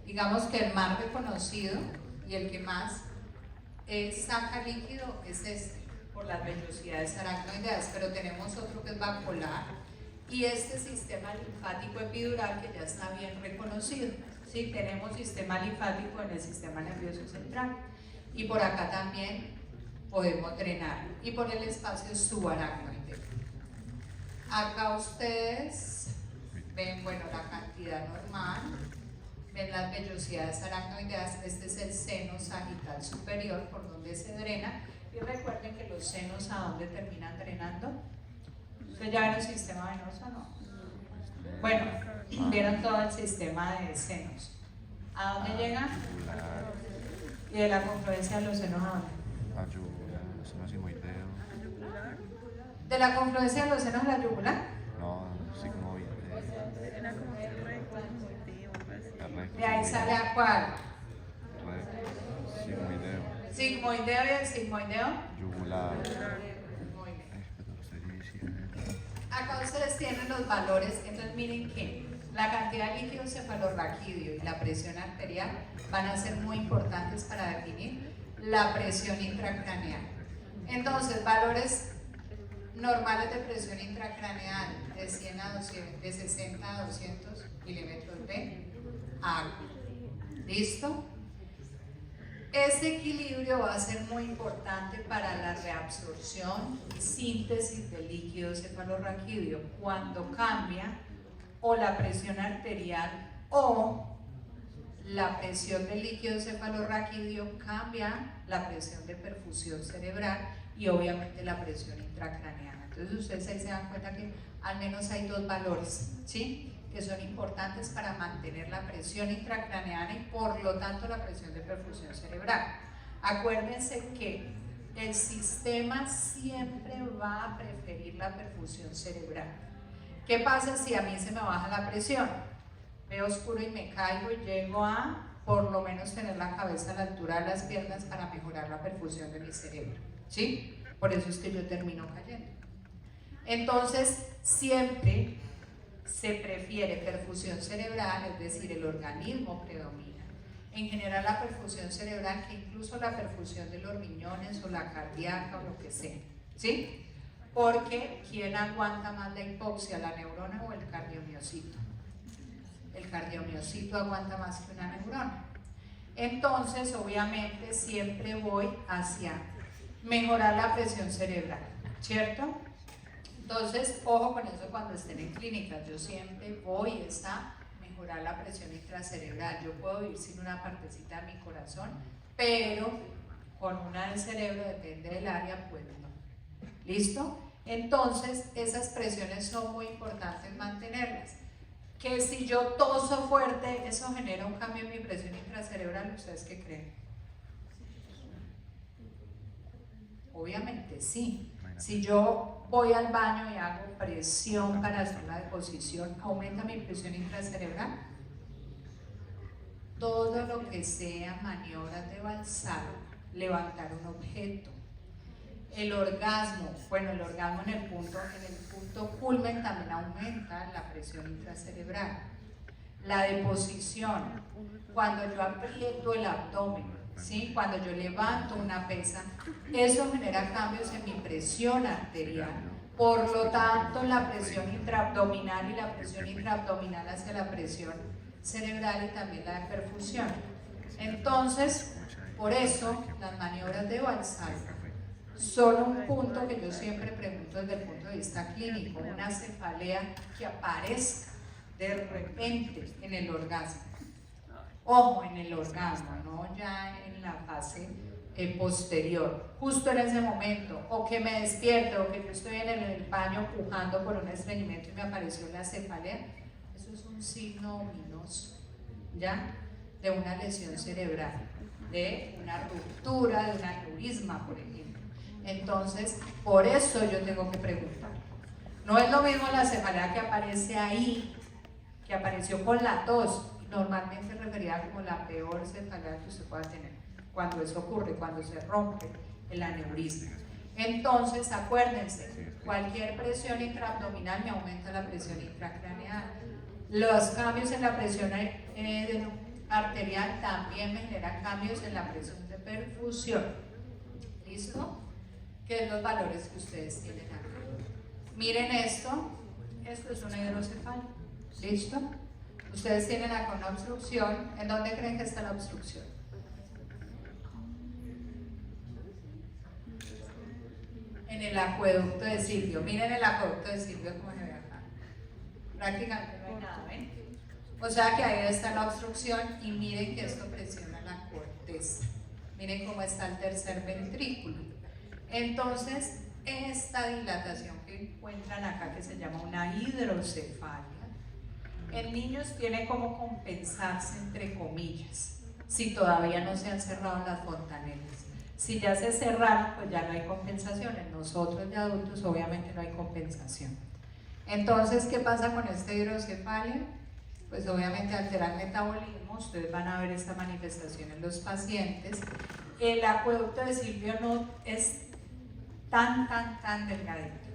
Speaker 1: Digamos que el más reconocido y el que más saca líquido es este, por las vellosidades aracnoideas, pero tenemos otro que es vacuolar, y este sistema linfático epidural que ya está bien reconocido. ¿Sí? Tenemos sistema linfático en el sistema nervioso central, y por acá también podemos drenar, y por el espacio subaracnoideo. Acá ustedes ven, bueno, la cantidad normal, ven las vellosidades aracnoideas. Este es el seno sagital superior, por donde se drena, y recuerden que los senos, ¿a dónde terminan drenando? ¿Ustedes ya ven el sistema venoso o no? Bueno, vieron todo el sistema de senos. ¿A dónde llegan? ¿Y de la confluencia de los senos a dónde? ¿De la confluencia de los senos a la yugular?
Speaker 2: No, sigmoide.
Speaker 1: ¿De ahí sale a cuál?
Speaker 2: Sigmoideo.
Speaker 1: ¿Sigmoideo y el sigmoideo?
Speaker 2: Yugular.
Speaker 1: Muy bien. Acá ustedes tienen los valores, entonces miren que la cantidad de líquido cefalorraquídeo y la presión arterial van a ser muy importantes para definir la presión intracraneal. Entonces, valores normales de presión intracraneal de 100 a 200, de 60 a 200 milímetros de agua. ¿Listo? Este equilibrio va a ser muy importante para la reabsorción y síntesis del líquido cefalorraquídeo cuando cambia o la presión arterial o la presión del líquido cefalorraquídeo cambia la presión de perfusión cerebral y obviamente la presión intracraneana. Entonces ustedes ahí se dan cuenta que al menos hay dos valores, ¿sí?, que son importantes para mantener la presión intracraneana y por lo tanto la presión de perfusión cerebral. Acuérdense que el sistema siempre va a preferir la perfusión cerebral. ¿Qué pasa si a mí se me baja la presión? Veo oscuro y me caigo y llego a por lo menos tener la cabeza a la altura de las piernas para mejorar la perfusión de mi cerebro, ¿sí? Por eso es que yo termino cayendo. Entonces, siempre se prefiere perfusión cerebral, es decir, el organismo predomina. En general la perfusión cerebral, que incluso la perfusión de los riñones o la cardíaca o lo que sea, ¿sí? Porque ¿quién aguanta más la hipoxia, la neurona o el cardiomiocito? El cardiomiocito aguanta más que una neurona. Entonces, obviamente, siempre voy hacia mejorar la presión cerebral, ¿cierto? Entonces, ojo con eso cuando estén en clínicas. Yo siempre voy a mejorar la presión intracerebral. Yo puedo ir sin una partecita de mi corazón, pero con una del cerebro, depende del área, pues no. ¿Listo? Entonces, esas presiones son muy importantes mantenerlas. Que si yo toso fuerte, eso genera un cambio en mi presión intracerebral. ¿Ustedes qué creen? Obviamente sí. Si yo voy al baño y hago presión para hacer la deposición, ¿aumenta mi presión intracerebral? Todo lo que sea maniobras de balsar, levantar un objeto, el orgasmo, bueno, el orgasmo en el punto culmen también aumenta la presión intracerebral. La deposición, cuando yo aprieto el abdomen, ¿sí?, cuando yo levanto una pesa, eso genera cambios en mi presión arterial. Por lo tanto, la presión intraabdominal y la presión intraabdominal hacia la presión cerebral y también la de perfusión. Entonces, por eso, las maniobras de balsar son un punto que yo siempre pregunto desde el punto de vista clínico, una cefalea que aparezca de repente en el orgasmo. Ojo, en el orgasmo, no ya en la fase posterior, justo en ese momento, o que me despierte, o que yo estoy en el baño pujando por un estreñimiento y me apareció la cefalea. Eso es un signo ominoso, ¿ya?, de una lesión cerebral, de una ruptura, de un aneurisma, por ejemplo. Entonces, por eso yo tengo que preguntar. No es lo mismo la cefalea que aparece ahí, que apareció con la tos, normalmente referida como la peor cefalea que usted pueda tener, cuando eso ocurre, cuando se rompe el aneurisma. Entonces, acuérdense, cualquier presión intraabdominal me aumenta la presión intracraneal. Los cambios en la presión arterial también me generan cambios en la presión de perfusión. ¿Listo? Que es los valores que ustedes tienen acá. Miren esto es una hidrocefalia. ¿Listo? Ustedes tienen acá una obstrucción. ¿En dónde creen que está la obstrucción? En el acueducto de Silvio. Miren el acueducto de Silvio como se ve acá. Prácticamente no hay nada, ¿ven? O sea que ahí está la obstrucción y miren que esto presiona la corteza. Miren cómo está el tercer ventrículo. Entonces, esta dilatación que encuentran acá, que se llama una hidrocefalia, en niños tiene como compensarse, entre comillas, si todavía no se han cerrado las fontanelas. Si ya se cerraron, pues ya no hay compensación. En nosotros de adultos, obviamente, no hay compensación. Entonces, ¿qué pasa con esta hidrocefalia? Pues obviamente altera el metabolismo. Ustedes van a ver esta manifestación en los pacientes. El acueducto de Silvio no es tan delgadito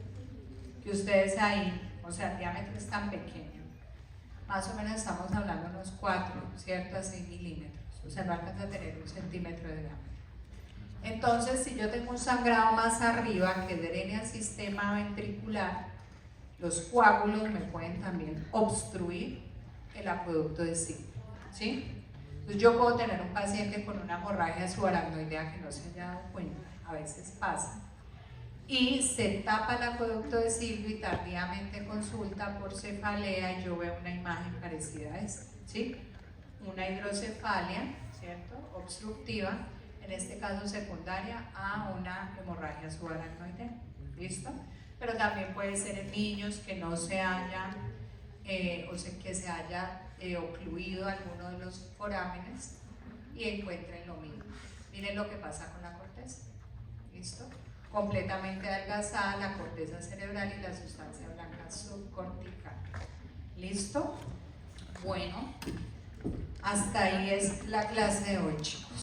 Speaker 1: que ustedes ahí, o sea, el diámetro es tan pequeño, más o menos estamos hablando de unos 4, ¿cierto?, a 6 milímetros, o sea, no alcanza a tener 1 centímetro de diámetro. Entonces, si yo tengo un sangrado más arriba que drene al sistema ventricular, los coágulos me pueden también obstruir el acueducto de Silvio, ¿sí? Entonces yo puedo tener un paciente con una hemorragia subaracnoidea que no se haya dado cuenta, a veces pasa, y se tapa el acueducto de Silvio y tardíamente consulta por cefalea y yo veo una imagen parecida a esta, ¿sí? una hidrocefalia, ¿cierto? Obstructiva, en este caso secundaria a una hemorragia subaracnoidea. ¿Listo? Pero también puede ser en niños que no se hayan, que se haya ocluido alguno de los forámenes y encuentren lo mismo. Miren lo que pasa con la corteza. ¿Listo? Completamente adelgazada la corteza cerebral y la sustancia blanca subcortical. ¿Listo? Bueno, hasta ahí es la clase de hoy, chicos.